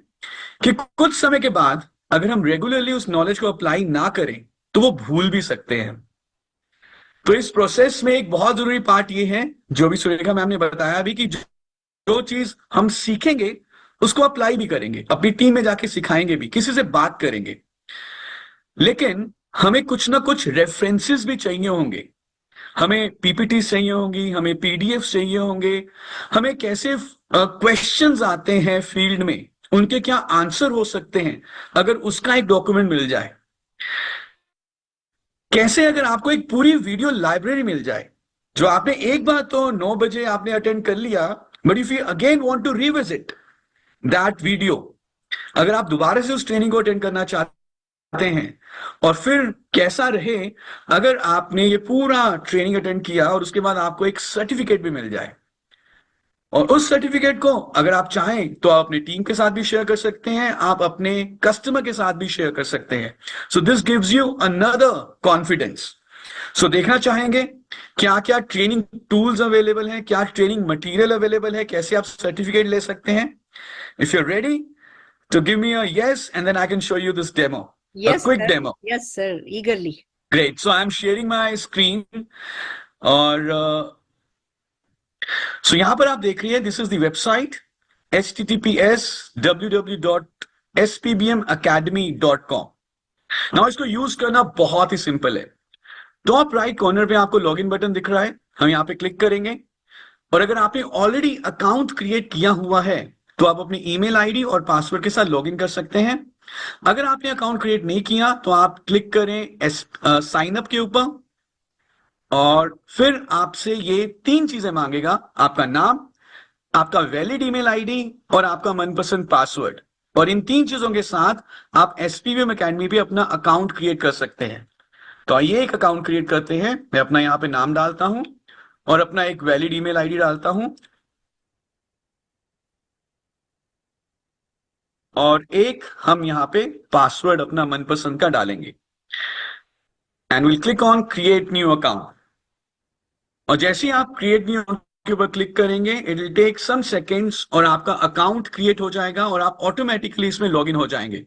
कि कुछ समय के बाद अगर हम रेगुलरली उस नॉलेज को अप्लाई ना करें तो वो भूल भी सकते हैं। तो इस प्रोसेस में एक बहुत जरूरी पार्ट ये है, जो भी सुरेखा मैम ने बताया भी, कि जो चीज हम सीखेंगे उसको अप्लाई भी करेंगे, अपनी टीम में जाके सिखाएंगे भी, किसी से बात करेंगे। लेकिन हमें कुछ ना कुछ रेफरेंसेस भी चाहिए होंगे, हमें पीपीटी चाहिए होंगी, हमें पीडीएफ चाहिए होंगे, हमें कैसे क्वेश्चंस आते हैं फील्ड में, उनके क्या आंसर हो सकते हैं, अगर उसका एक डॉक्यूमेंट मिल जाए। कैसे अगर आपको एक पूरी वीडियो लाइब्रेरी मिल जाए, जो आपने एक बार तो 9 बजे आपने अटेंड कर लिया, but if you again want to revisit that video, अगर आप दोबारा से उस ट्रेनिंग को अटेंड करना चाहते हैं, और फिर कैसा रहे अगर आपने ये पूरा ट्रेनिंग अटेंड किया और उसके बाद आपको एक सर्टिफिकेट भी मिल जाए, और उस सर्टिफिकेट को अगर आप चाहें तो आप अपनी टीम के साथ भी शेयर कर सकते हैं, आप अपने कस्टमर के साथ भी शेयर कर सकते हैं। So this gives you another confidence. So देखना चाहेंगे क्या क्या ट्रेनिंग टूल्स अवेलेबल हैं, क्या ट्रेनिंग मटेरियल अवेलेबल है, कैसे आप सर्टिफिकेट ले सकते हैं। इफ यू आर रेडी तो give me a yes and then I can show you this demo, a quick demo. Yes sir, eagerly. Great, so I am sharing my screen, और so यहां पर आप देख रही है, this is the website https://www.spbmacademy.com। Now इसको use करना बहुत ही सिंपल है। टॉप राइट कॉर्नर पे आपको लॉगिन बटन दिख रहा है, हम यहां पे क्लिक करेंगे, और अगर आपने ऑलरेडी अकाउंट क्रिएट किया हुआ है तो आप अपनी ईमेल आईडी और पासवर्ड के साथ लॉगिन कर सकते हैं। अगर आपने अकाउंट क्रिएट नहीं किया तो आप क्लिक करें साइन अप के ऊपर, और फिर आपसे ये 3 चीजें मांगेगा, आपका नाम, आपका वैलिड ईमेल आईडी और आपका मनपसंद पासवर्ड। और इन 3 चीजों के साथ आप एसपीवीएम एकेडमी पे अपना अकाउंट क्रिएट कर सकते हैं। तो आइए एक अकाउंट क्रिएट करते हैं। मैं अपना यहाँ पे नाम डालता हूं और अपना एक वैलिड ईमेल आईडी डालता हूं, और एक हम यहाँ पे पासवर्ड अपना मनपसंद का डालेंगे, and will click on create new account. और जैसे ही आप क्रिएट न्यू के ऊपर क्लिक करेंगे, it will take some seconds और आपका अकाउंट क्रिएट हो जाएगा और आप ऑटोमेटिकली इसमें लॉगिन हो जाएंगे।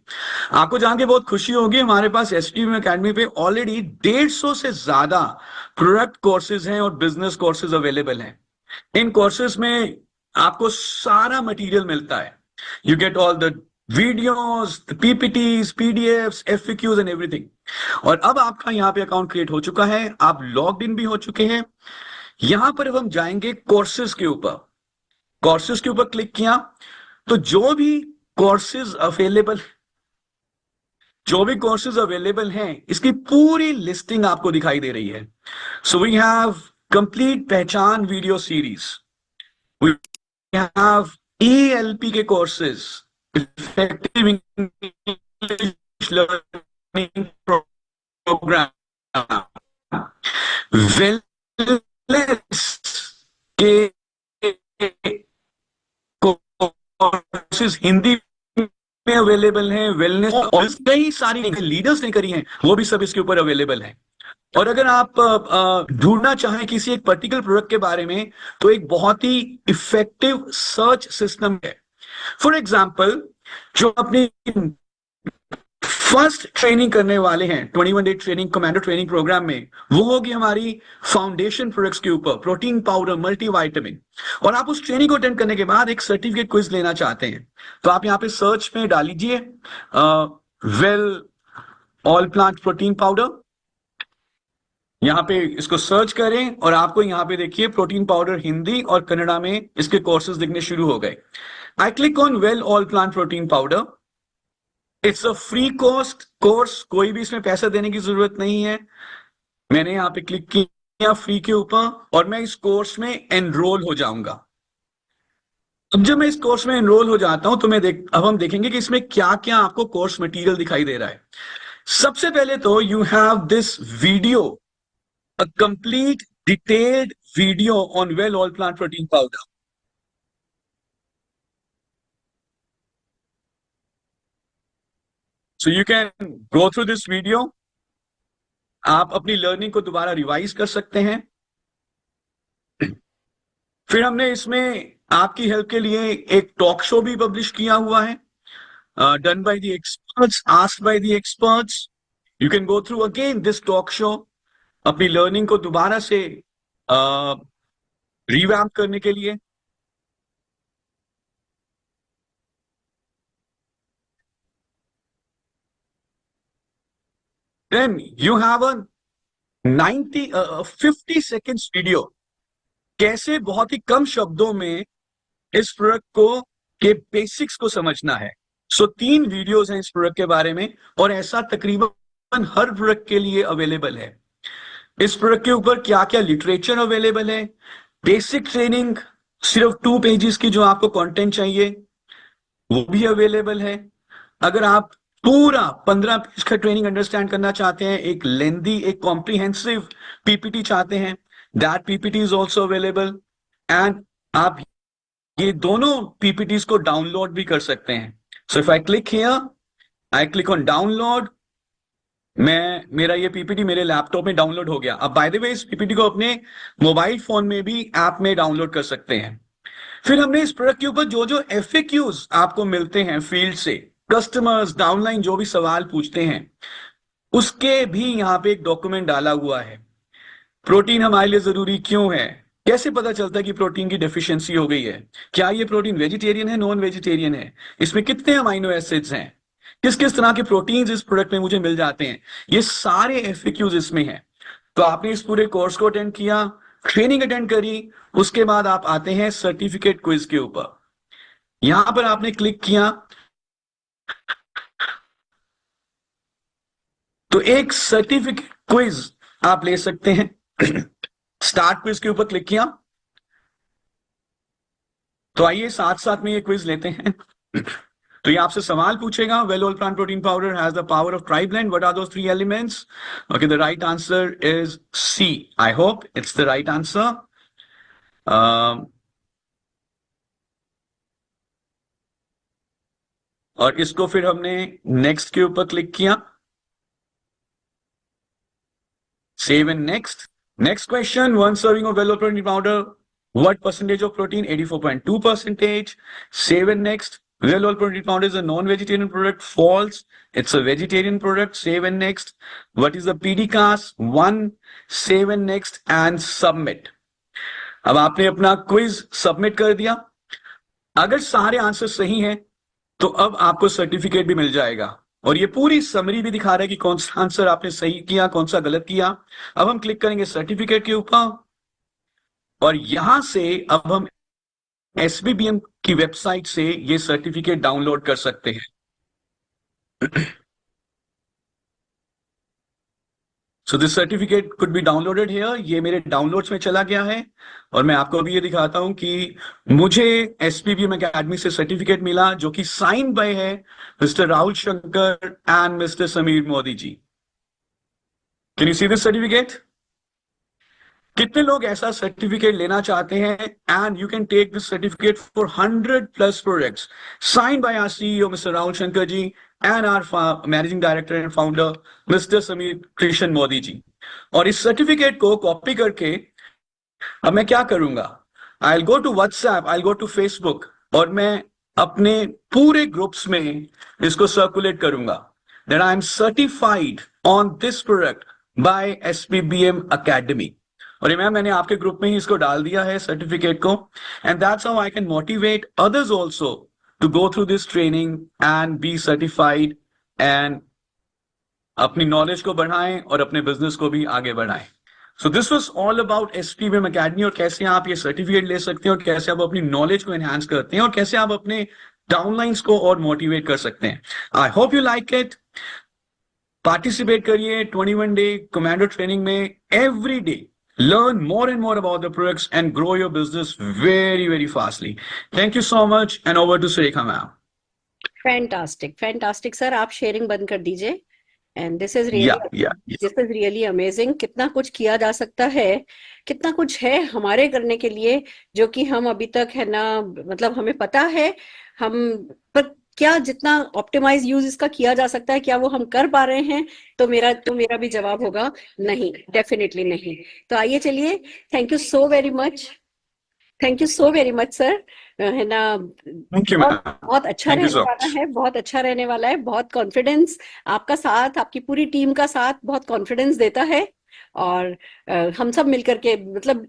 आपको जान के बहुत खुशी होगी, हमारे पास एसपीवीएम एकेडमी पे ऑलरेडी 150 से ज्यादा प्रोडक्ट कोर्सेज हैं और बिजनेस कोर्सेज अवेलेबल हैं। इन कोर्सेज में आपको सारा मटेरियल मिलता है। You get all the videos, PPTs, PDFs, FAQs and everything. और अब आपका यहाँ पे अकाउंट क्रिएट हो चुका है, आप लॉग्ड इन भी हो चुके हैं। यहां पर अब हम जाएंगे कोर्सेज के ऊपर। कोर्सेज के ऊपर क्लिक किया तो जो भी कोर्सेज अवेलेबल हैं इसकी पूरी लिस्टिंग आपको दिखाई दे रही है। So we have complete Pehchaan video series, we have ELP के courses, effective English learning programme, के कोर्सेज हिंदी में अवेलेबल हैं, वेलनेस और कई सारी लीडर्स ने करी हैं, वो भी सब इसके ऊपर अवेलेबल हैं। और अगर आप ढूंढना चाहें किसी एक पर्टिकुलर प्रोडक्ट के बारे में, तो एक बहुत ही इफेक्टिव सर्च सिस्टम है। फॉर एग्जाम्पल, जो अपनी फर्स्ट ट्रेनिंग करने वाले हैं 21 day training commando training programme में, वो होगी हमारी फाउंडेशन प्रोडक्ट्स के ऊपर, प्रोटीन पाउडर, मल्टीविटामिन। और आप उस ट्रेनिंग को अटेंड करने के बाद एक सर्टिफिकेट क्विज लेना चाहते हैं, तो आप यहाँ पे सर्च में डाल लीजिए well all plant protein powder. यहाँ पे इसको सर्च करें और आपको यहाँ पे देखिए प्रोटीन पाउडर हिंदी और कन्नड़ा में इसके कोर्सेज दिखने शुरू हो गए। I click on well all plant protein powder. It's a free course, कोई भी इसमें पैसा देने की जरूरत नहीं है। मैंने यहाँ पे क्लिक किया फ्री के ऊपर और मैं इस कोर्स में एनरोल हो जाऊंगा। अब जब मैं इस कोर्स में एनरोल हो जाता हूं तो अब हम देखेंगे कि इसमें क्या क्या आपको कोर्स मटेरियल दिखाई दे रहा है। सबसे पहले तो you have this video, a complete detailed video on well all plant protein powder. So you can go through this video. आप अपनी लर्निंग को दोबारा रिवाइज कर सकते हैं। फिर हमने इसमें आपकी हेल्प के लिए एक टॉक शो भी पब्लिश किया हुआ है, done by the experts, asked by the experts. You can go through again this talk show अपनी लर्निंग को दोबारा से रिवैम्प करने के लिए। Then you have a 50 seconds video, कैसे बहुत ही कम शब्दों में इस प्रोडक्ट को के बेसिक्स को समझना है। सो 3 वीडियोस हैं इस प्रोडक्ट के बारे में, और ऐसा तकरीबन हर प्रोडक्ट के लिए अवेलेबल है। इस प्रोडक्ट के ऊपर क्या क्या लिटरेचर अवेलेबल है, बेसिक ट्रेनिंग सिर्फ 2 पेजेस की जो आपको कंटेंट चाहिए वो भी अवेलेबल है। अगर आप पूरा 15 पेज का ट्रेनिंग अंडरस्टैंड करना चाहते हैं, एक लेंदी, एक कॉम्प्रिहेंसिव पीपीटी चाहते हैं, that PPT is also available. And आप ये दोनों पीपीटीज को डाउनलोड भी कर सकते हैं। So if I click here, I click on download, मेरा ये पीपीटी मेरे लैपटॉप में डाउनलोड हो गया। अब बाय द वे इस पीपीटी को अपने मोबाइल फोन में भी ऐप में डाउनलोड कर सकते हैं। फिर हमने इस प्रोडक्ट के ऊपर जो जो एफएक्यूज आपको मिलते हैं फील्ड से, कस्टमर्स डाउनलाइन जो भी सवाल पूछते हैं, उसके भी यहाँ पे एक डॉक्यूमेंट डाला हुआ है। प्रोटीन हमारे लिए जरूरी क्यों है, कैसे पता चलता है कि प्रोटीन की डेफिशिएंसी हो गई है, क्या ये प्रोटीन वेजिटेरियन है, नॉन वेजिटेरियन है, इसमें कितने अमाइनो एसिड्स हैं, किस किस तरह के प्रोटीन्स इस प्रोडक्ट में मुझे मिल जाते हैं, ये सारे एफएक्यूज इसमें हैं। तो आपने इस पूरे कोर्स को अटेंड किया, ट्रेनिंग अटेंड करी, उसके बाद आप आते हैं सर्टिफिकेट क्विज के ऊपर। यहां पर आपने क्लिक किया तो एक सर्टिफिकेट क्विज आप ले सकते हैं। स्टार्ट क्विज के ऊपर क्लिक किया तो आइए साथ साथ में ये क्विज लेते हैं। तो ये आपसे सवाल पूछेगा, well all plant protein powder has the power of tri blend, what are those 3 elements? Okay, the right answer is C. I hope it's the right answer. और इसको फिर हमने नेक्स्ट के ऊपर क्लिक किया, save and next. Next question, one serving of well all protein powder, what percentage of protein? 84.2%. Save and next. Well, all protein powder is a non-vegetarian product. False. It's a vegetarian product. Save and next. What is the PD class? 1. Save and next and submit. अब आपने अपना quiz submit कर दिया। अगर सारे answer सही हैं तो अब आपको सर्टिफिकेट भी मिल जाएगा और ये पूरी समरी भी दिखा रहा है कि कौन सा आंसर आपने सही किया, कौन सा गलत किया। अब हम क्लिक करेंगे सर्टिफिकेट के ऊपर और यहां से अब हम एसबीबीएम की वेबसाइट से ये सर्टिफिकेट डाउनलोड कर सकते हैं। So this certificate could be downloaded here. ये मेरे डाउनलोड्स में चला गया है और मैं आपको अभी ये दिखाता हूं कि मुझे एसपीबीएम एकेडमी से सर्टिफिकेट मिला जो कि साइन बाय है mister Rahul Shankar and mister Sameer Modi ji. Can you see this certificate? कितने लोग ऐसा सर्टिफिकेट लेना चाहते हैं? And you can take this certificate for 100+ projects, sign by our CEO mister Rahul Shankar ji and our managing director and founder mister Sameer Krishna Modi ji. और इस certificate को कॉपी करके अब मैं क्या करूंगा, I go to WhatsApp, I go to Facebook और मैं अपने पूरे ग्रुप्स में इसको सर्कुलेट करूंगा that I am certified on this product by SPBM academy. और मैम मैंने आपके ग्रुप में ही इसको डाल दिया है सर्टिफिकेट को। And that's how I can motivate others also to go through this training and be certified and अपनी नॉलेज को बढ़ाएं और अपने बिजनेस को भी आगे बढ़ाएं। So this was all about SPBM academy और कैसे आप ये सर्टिफिकेट ले सकते हैं और कैसे आप अपनी नॉलेज को एनहांस करते हैं और कैसे आप अपने डाउनलाइंस को और मोटिवेट कर सकते हैं। I hope you like it. Participate करिए 21 डे कमांडो ट्रेनिंग में every day. Learn more and more about the products and grow your business very, very fastly. Thank you so much and over to Surekha ma'am. Fantastic fantastic sir, आप sharing बंद कर दीजिए। And this is really amazing. कितना कुछ किया जा सकता है, कितना कुछ है हमारे करने के लिए जो कि हम अभी तक है ना, मतलब हमें पता है हम, पर क्या जितना ऑप्टिमाइज यूज इसका किया जा सकता है क्या वो हम कर पा रहे हैं? तो मेरा भी जवाब होगा नहीं, डेफिनेटली नहीं। तो आइए चलिए, thank you so very much, thank you so very much sir, है ना। बहुत अच्छा रहने वाला है, बहुत अच्छा रहने वाला है। बहुत कॉन्फिडेंस आपका साथ, आपकी पूरी टीम का साथ बहुत कॉन्फिडेंस देता है और हम सब मिलकर के, मतलब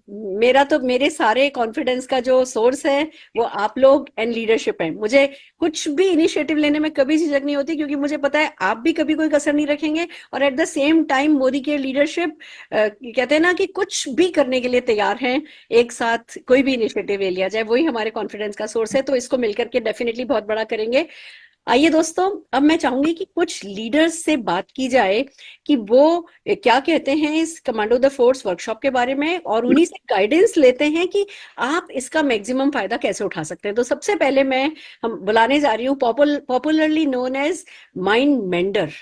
मेरे सारे कॉन्फिडेंस का जो सोर्स है वो आप लोग एंड लीडरशिप है। मुझे कुछ भी इनिशिएटिव लेने में कभी झिझक नहीं होती क्योंकि मुझे पता है आप भी कभी कोई कसर नहीं रखेंगे और at the same time Modi के लीडरशिप कहते हैं ना कि कुछ भी करने के लिए तैयार हैं। एक साथ कोई भी इनिशिएटिव ले लिया जाए, वही हमारे कॉन्फिडेंस का सोर्स है। तो इसको मिलकर के डेफिनेटली बहुत बड़ा करेंगे। आइए दोस्तों, अब मैं चाहूंगी कि कुछ लीडर्स से बात की जाए कि वो क्या कहते हैं इस कमांडो द फोर्स वर्कशॉप के बारे में और उन्हीं से गाइडेंस लेते हैं कि आप इसका मैक्सिमम फायदा कैसे उठा सकते हैं। तो सबसे पहले हम बुलाने जा रही हूँ popularly known as mind mender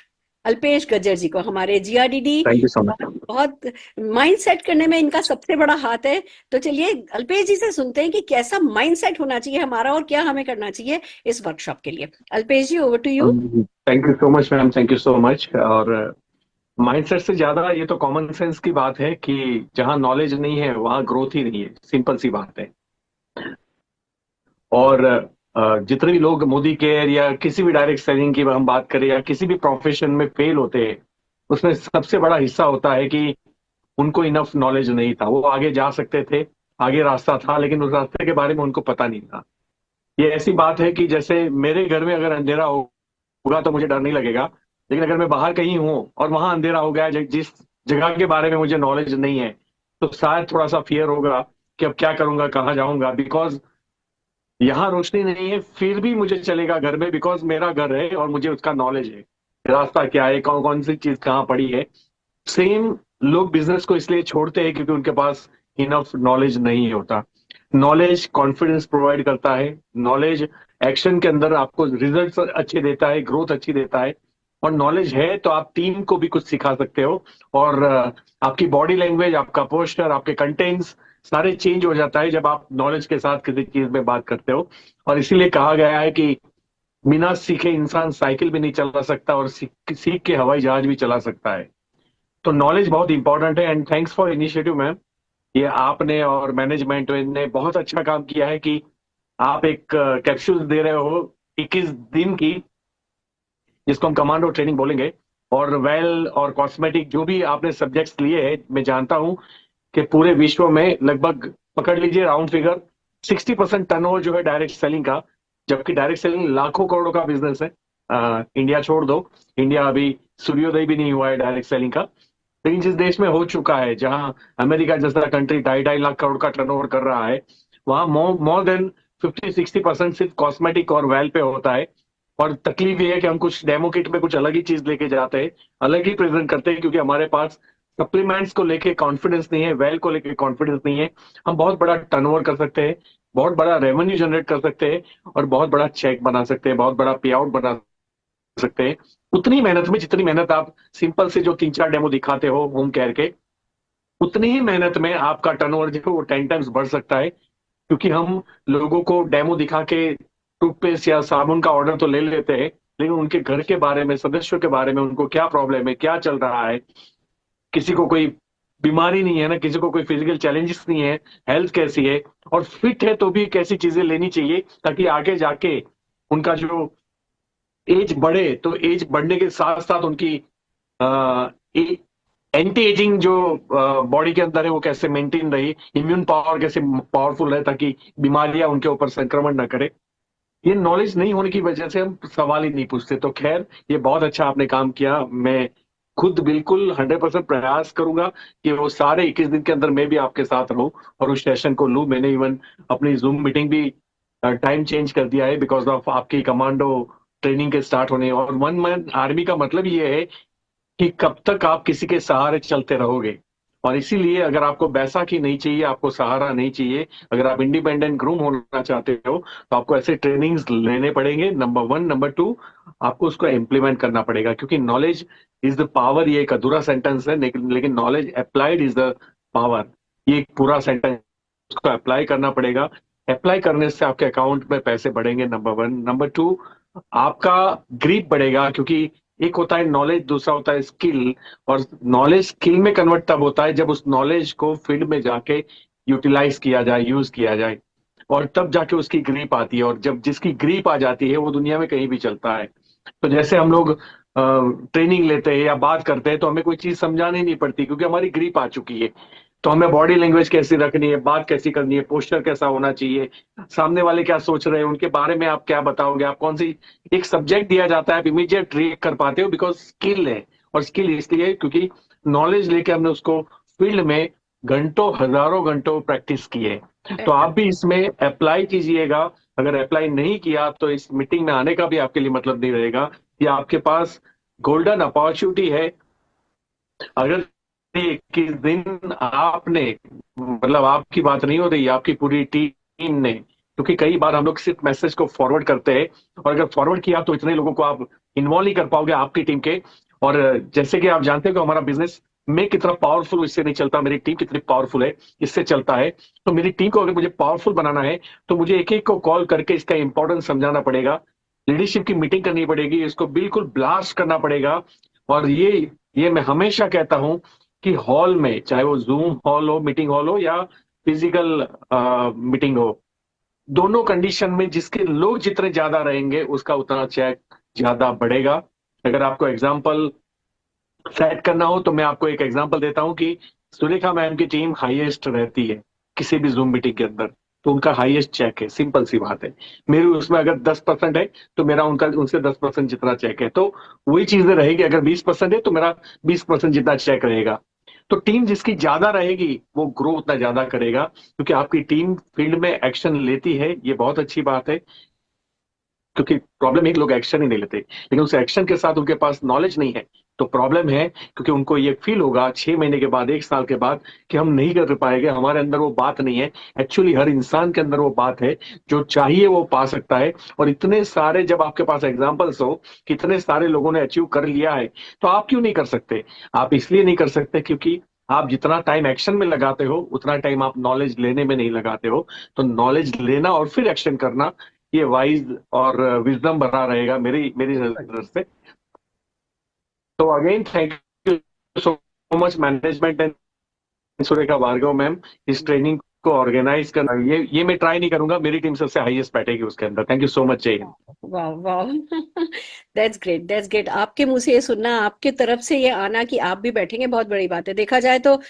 Alpesh Gajjar ji को, हमारे जीआरडीडी। बहुत माइंड सेट करने में इनका सबसे बड़ा हाथ है। तो चलिए अल्पेश जी से सुनते हैं कि कैसा माइंड सेट होना चाहिए हमारा और क्या हमें करना चाहिए इस वर्कशॉप के लिए। Alpesh ji, over to you. Thank you so much ma'am, thank you so much. और माइंडसेट से ज्यादा ये तो कॉमन सेंस की बात है कि जहां नॉलेज नहीं है वहां ग्रोथ ही नहीं है, सिंपल सी बात है। और जितने भी लोग मोदी केयर या किसी भी डायरेक्ट सेलिंग की हम बात करें या किसी भी प्रोफेशन में फेल होते हैं, उसमें सबसे बड़ा हिस्सा होता है कि उनको इनफ नॉलेज नहीं था। वो आगे जा सकते थे, आगे रास्ता था, लेकिन उस रास्ते के बारे में उनको पता नहीं था। ये ऐसी बात है कि जैसे मेरे घर में अगर अंधेरा होगा तो मुझे डर नहीं लगेगा, लेकिन अगर मैं बाहर कहीं हूँ और वहां अंधेरा हो गया जिस जगह के बारे में मुझे नॉलेज नहीं है, तो शायद थोड़ा सा फियर होगा कि अब क्या करूंगा, कहाँ जाऊंगा, बिकॉज यहाँ रोशनी नहीं है, फिर भी मुझे चलेगा घर में, बिकॉज मेरा घर है और मुझे उसका नॉलेज है, रास्ता क्या है, कौन कौन सी चीज कहाँ पड़ी है। सेम लोग बिजनेस को इसलिए छोड़ते हैं क्योंकि उनके पास इनफ नॉलेज नहीं होता। नॉलेज कॉन्फिडेंस प्रोवाइड करता है, नॉलेज एक्शन के अंदर आपको रिजल्ट्स अच्छे देता है, ग्रोथ अच्छी देता है। और नॉलेज है तो आप टीम को भी कुछ सिखा सकते हो, और आपकी बॉडी लैंग्वेज, आपका पोस्चर, आपके कंटेंट्स सारे चेंज हो जाता है जब आप नॉलेज के साथ किसी चीज में बात करते हो। और इसीलिए कहा गया है कि बिना सीखे इंसान साइकिल भी नहीं चला सकता, और सीख के हवाई जहाज भी चला सकता है। तो नॉलेज बहुत इंपॉर्टेंट है, and thanks for initiative ma'am. ये आपने और मैनेजमेंट ने बहुत अच्छा काम किया है कि आप एक कैप्सूल दे रहे हो 21 दिन की, जिसको हम कमांडो ट्रेनिंग बोलेंगे। और वेल और कॉस्मेटिक जो भी आपने सब्जेक्ट्स लिए हैं, मैं जानता हूं कि पूरे विश्व में लगभग पकड़ लीजिए राउंड फिगर 60% टर्नओवर जो है डायरेक्ट सेलिंग का, जबकि डायरेक्ट सेलिंग लाखों करोड़ों का बिजनेस है। इंडिया छोड़ दो, इंडिया अभी सूर्योदय भी नहीं हुआ है डायरेक्ट सेलिंग का। लेकिन जिस देश में हो चुका है, जहां अमेरिका जैसा कंट्री 2.5 लाख करोड़ का टर्नओवर कर रहा है, वहां मोर देन 50-60% सिर्फ कॉस्मेटिक और वेल पे होता है। और तकलीफ ये है कि हम कुछ डेमो किट में कुछ अलग ही चीज लेके जाते हैं, अलग ही प्रेजेंट करते हैं, क्योंकि हमारे पास सप्लीमेंट्स को लेके कॉन्फिडेंस नहीं है, वेल को लेके कॉन्फिडेंस नहीं है। हम बहुत बड़ा टर्नओवर कर सकते हैं, बहुत बड़ा रेवेन्यू जनरेट कर सकते हैं, और बहुत बड़ा चेक बना सकते हैं, बहुत बड़ा पे आउट बना सकते हैं, उतनी मेहनत में जितनी मेहनत आप सिंपल से जो 3-4 डेमो दिखाते हो होम केयर के, उतनी ही मेहनत में आपका टर्नओवर जो है वो 10 टाइम्स बढ़ सकता है। क्योंकि हम लोगों को डेमो दिखा के टूथपेस्ट या साबुन का ऑर्डर तो ले लेते हैं, लेकिन उनके घर के बारे में, सदस्यों के बारे में, उनको क्या प्रॉब्लम है, क्या चल रहा है, किसी को कोई बीमारी नहीं है ना, किसी को कोई फिजिकल चैलेंजेस नहीं है, हेल्थ कैसी है, और फिट है तो भी कैसी चीजें लेनी चाहिए, ताकि आगे जाके उनका जो एज बढ़े, तो एज बढ़ने के साथ साथ उनकी एंटी एजिंग जो बॉडी के अंदर है वो कैसे मेंटेन रही, इम्यून पावर कैसे पावरफुल रहे, ताकि बीमारियां उनके ऊपर संक्रमण न करे। ये नॉलेज नहीं होने की वजह से हम सवाल ही नहीं पूछते। तो खैर, ये बहुत अच्छा आपने काम किया। मैं खुद बिल्कुल 100% प्रयास करूंगा कि वो सारे 21 दिन के अंदर मैं भी आपके साथ रहूं और उस सेशन को लूं। मैंने इवन अपनी जूम मीटिंग भी टाइम चेंज कर दिया है, बिकॉज ऑफ आपकी कमांडो ट्रेनिंग के स्टार्ट होने। और 1 मैन आर्मी का मतलब ये है कि कब तक आप किसी के सहारे चलते रहोगे। और इसीलिए अगर आपको बैसाखी नहीं चाहिए, आपको सहारा नहीं चाहिए, अगर आप इंडिपेंडेंट ग्रूम होना चाहते हो, तो आपको ऐसे ट्रेनिंग्स लेने पड़ेंगे, नंबर 1। नंबर 2, आपको उसको इम्प्लीमेंट करना पड़ेगा, क्योंकि नॉलेज इज द पावर। ये एक अधूरा सेंटेंस है, लेकिन knowledge applied is the power. ये एक पूरा सेंटेंस, उसको अप्लाई करना पड़ेगा। अप्लाई करने से आपके अकाउंट में पैसे बढ़ेंगे, नंबर 1। नंबर 2, आपका ग्रीप बढ़ेगा, क्योंकि एक होता है नॉलेज, दूसरा होता है स्किल। और नॉलेज स्किल में कन्वर्ट तब होता है जब उस नॉलेज को फील्ड में जाके यूटिलाइज किया जाए, यूज किया जाए, और तब जाके उसकी ग्रीप आती है। और जब जिसकी ग्रीप आ जाती है वो दुनिया में कहीं भी चलता है। तो जैसे हम लोग ट्रेनिंग लेते हैं या बात करते हैं, तो हमें कोई चीज समझानी नहीं पड़ती, क्योंकि हमारी ग्रीप आ चुकी है। तो हमें बॉडी लैंग्वेज कैसी रखनी है, बात कैसी करनी है, पोस्चर कैसा होना चाहिए, सामने वाले क्या सोच रहे हैं, उनके बारे में आप क्या बताओगे, आप कौन सी एक सब्जेक्ट दिया जाता है, आप इमीडिएट रिएक्ट कर पाते हो, बिकॉज स्किल है। और स्किल इसलिए क्योंकि नॉलेज लेके हमने उसको फील्ड में घंटों, हजारों घंटों प्रैक्टिस की है। तो आप भी इसमें अप्लाई कीजिएगा। अगर अप्लाई नहीं किया तो इस मीटिंग में आने का भी आपके लिए मतलब नहीं रहेगा। ये आपके पास गोल्डन अपॉर्चुनिटी है। अगर 21 दिन आपने, मतलब आपकी बात नहीं हो रही, आपकी पूरी टीम ने, क्योंकि कई बार हम लोग सिर्फ मैसेज को फॉरवर्ड करते हैं, और अगर फॉरवर्ड किया तो इतने लोगों को आप इन्वॉल्व नहीं कर पाओगे आपकी टीम के। और जैसे कि आप जानते हो कि हमारा बिजनेस मैं कितना पावरफुल इससे नहीं चलता, मेरी टीम कितनी पावरफुल है इससे चलता है। तो मेरी टीम को अगर मुझे पावरफुल बनाना है, तो मुझे एक एक को कॉल करके इसका इंपॉर्टेंस समझाना पड़ेगा, लीडरशिप की मीटिंग करनी पड़ेगी, इसको बिल्कुल ब्लास्ट करना पड़ेगा। और ये मैं हमेशा कहता हूं कि हॉल में, चाहे वो जूम हॉल हो, मीटिंग हॉल हो, या फिजिकल मीटिंग हो, दोनों कंडीशन में जिसके लोग जितने ज्यादा रहेंगे उसका उतना चेक ज्यादा बढ़ेगा। अगर आपको एग्जाम्पल सेट करना हो तो मैं आपको एक एग्जांपल देता हूं कि सुलेखा मैम की टीम हाईएस्ट रहती है किसी भी जूम मीटिंग के अंदर, तो उनका हाईएस्ट चेक है। सिंपल सी बात है। मेरी उसमें अगर 10% है तो मेरा उनका उनसे 10% जितना चेक है। तो वही चीजें रहेगी। अगर 20% है तो मेरा 20% जितना चेक रहेगा। तो टीम जिसकी ज्यादा रहेगी वो ग्रो उतना ज्यादा करेगा, क्योंकि आपकी टीम फील्ड में एक्शन लेती है, ये बहुत अच्छी बात है। क्योंकि प्रॉब्लम है कि लोग एक्शन ही नहीं लेते, लेकिन उस एक्शन के साथ उनके पास नॉलेज नहीं है, तो प्रॉब्लम है। क्योंकि उनको ये फील होगा 6 महीने के बाद, 1 साल के बाद, कि हम नहीं कर पाएंगे, हमारे अंदर वो बात नहीं है। एक्चुअली हर इंसान के अंदर वो बात है, जो चाहिए वो पा सकता है। और इतने सारे जब आपके पास एग्जाम्पल्स हो, कितने सारे लोगों ने अचीव कर लिया है, तो आप क्यों नहीं कर सकते? आप इसलिए नहीं कर सकते क्योंकि आप जितना टाइम एक्शन में लगाते हो उतना टाइम आप नॉलेज लेने में नहीं लगाते हो। तो नॉलेज लेना और फिर एक्शन करना, ये वाइज और विजडम भरा रहेगा मेरी मेरी नजर से। तो again thank you so much management and Surekha Bhargav ma'am, इस ट्रेनिंग को ऑर्गेनाइज करना। ये मैं ट्राई नहीं करूंगा, मेरी टीम सबसे हाईएस्ट बैठेगी उसके अंदर। Thank you so much. जय हिंद। वाह वाह, दैट्स ग्रेट, दैट्स ग्रेट। आपके मुंह से ये सुनना, आपके तरफ से ये आना कि आप भी बैठेंगे, बहुत बड़ी बात है। देखा जाए तो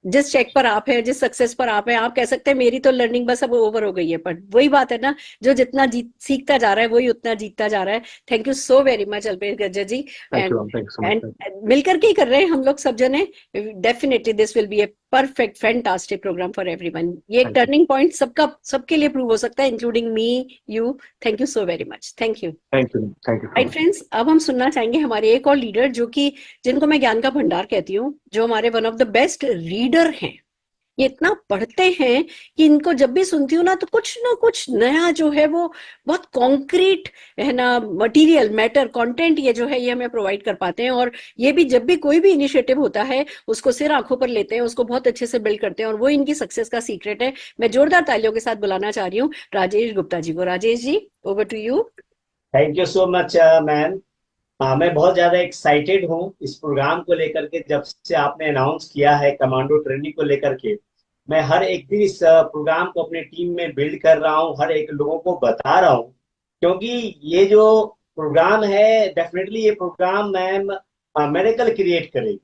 जिस चेक पर आप हैं, जिस सक्सेस पर आप हैं, आप कह सकते हैं मेरी तो लर्निंग बस अब ओवर हो गई है, पर वही बात है ना, जो जितना सीखता जा रहा है वही उतना जीतता जा रहा है। Thank you so very much Alpesh Gajjar ji. And मिलकर के ही कर रहे हैं हम लोग सब जने। Definitely this will be a perfect fantastic programme for everyone. ये एक टर्निंग पॉइंट सबके लिए प्रूव हो सकता है, including me, you. Thank you so very much. Thank you. Right friends, अब हम सुनना चाहेंगे हमारे एक और लीडर, जो कि जिनको मैं ज्ञान का भंडार कहती हूँ, जो हमारे one of the best reader हैं। ये इतना पढ़ते हैं कि इनको जब भी सुनती हूँ ना कुछ नया जो है वो बहुत कॉन्क्रीट है ना, मटेरियल, मैटर, कंटेंट ये जो है ये हमें प्रोवाइड कर पाते हैं। और ये भी जब भी कोई भी इनिशिएटिव होता है उसको सिर आंखों पर लेते हैं, उसको बहुत अच्छे से बिल्ड करते हैं, और वो इनकी सक्सेस का सीक्रेट है। मैं जोरदार तालियों के साथ बुलाना चाह रही हूँ राजेश गुप्ता जी को। Rajesh ji, over to you. Thank you so much ma'am. मैं बहुत ज्यादा एक्साइटेड हूँ इस प्रोग्राम को लेकर के। जब से आपने अनाउंस किया है कमांडो ट्रेनिंग को लेकर के, मैं हर एक दिन इस प्रोग्राम को अपने टीम में बिल्ड कर रहा हूँ, हर एक लोगों को बता रहा हूँ। क्योंकि ये जो प्रोग्राम है, डेफिनेटली ये प्रोग्राम मैम मेरेकल क्रिएट करेगी।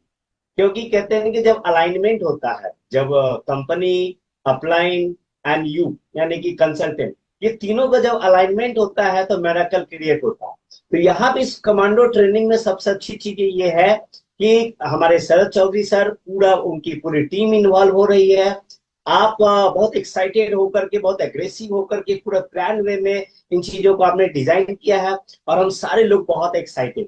क्योंकि कहते हैं कि जब अलाइनमेंट होता है, जब कंपनी, अपलाइन एंड यू यानी कि कंसल्टेंट, ये तीनों का जब अलाइनमेंट होता है तो मेरेकल क्रिएट होता है। तो यहाँ पे इस कमांडो ट्रेनिंग में सबसे अच्छी चीज ये है कि हमारे शरद चौधरी सर, पूरा उनकी पूरी टीम इन्वॉल्व हो रही है। आप बहुत एक्साइटेड होकर के, बहुत एग्रेसिव होकर के पूरा प्लान वे में इन चीजों को आपने डिजाइन किया है, और हम सारे लोग बहुत एक्साइटेड।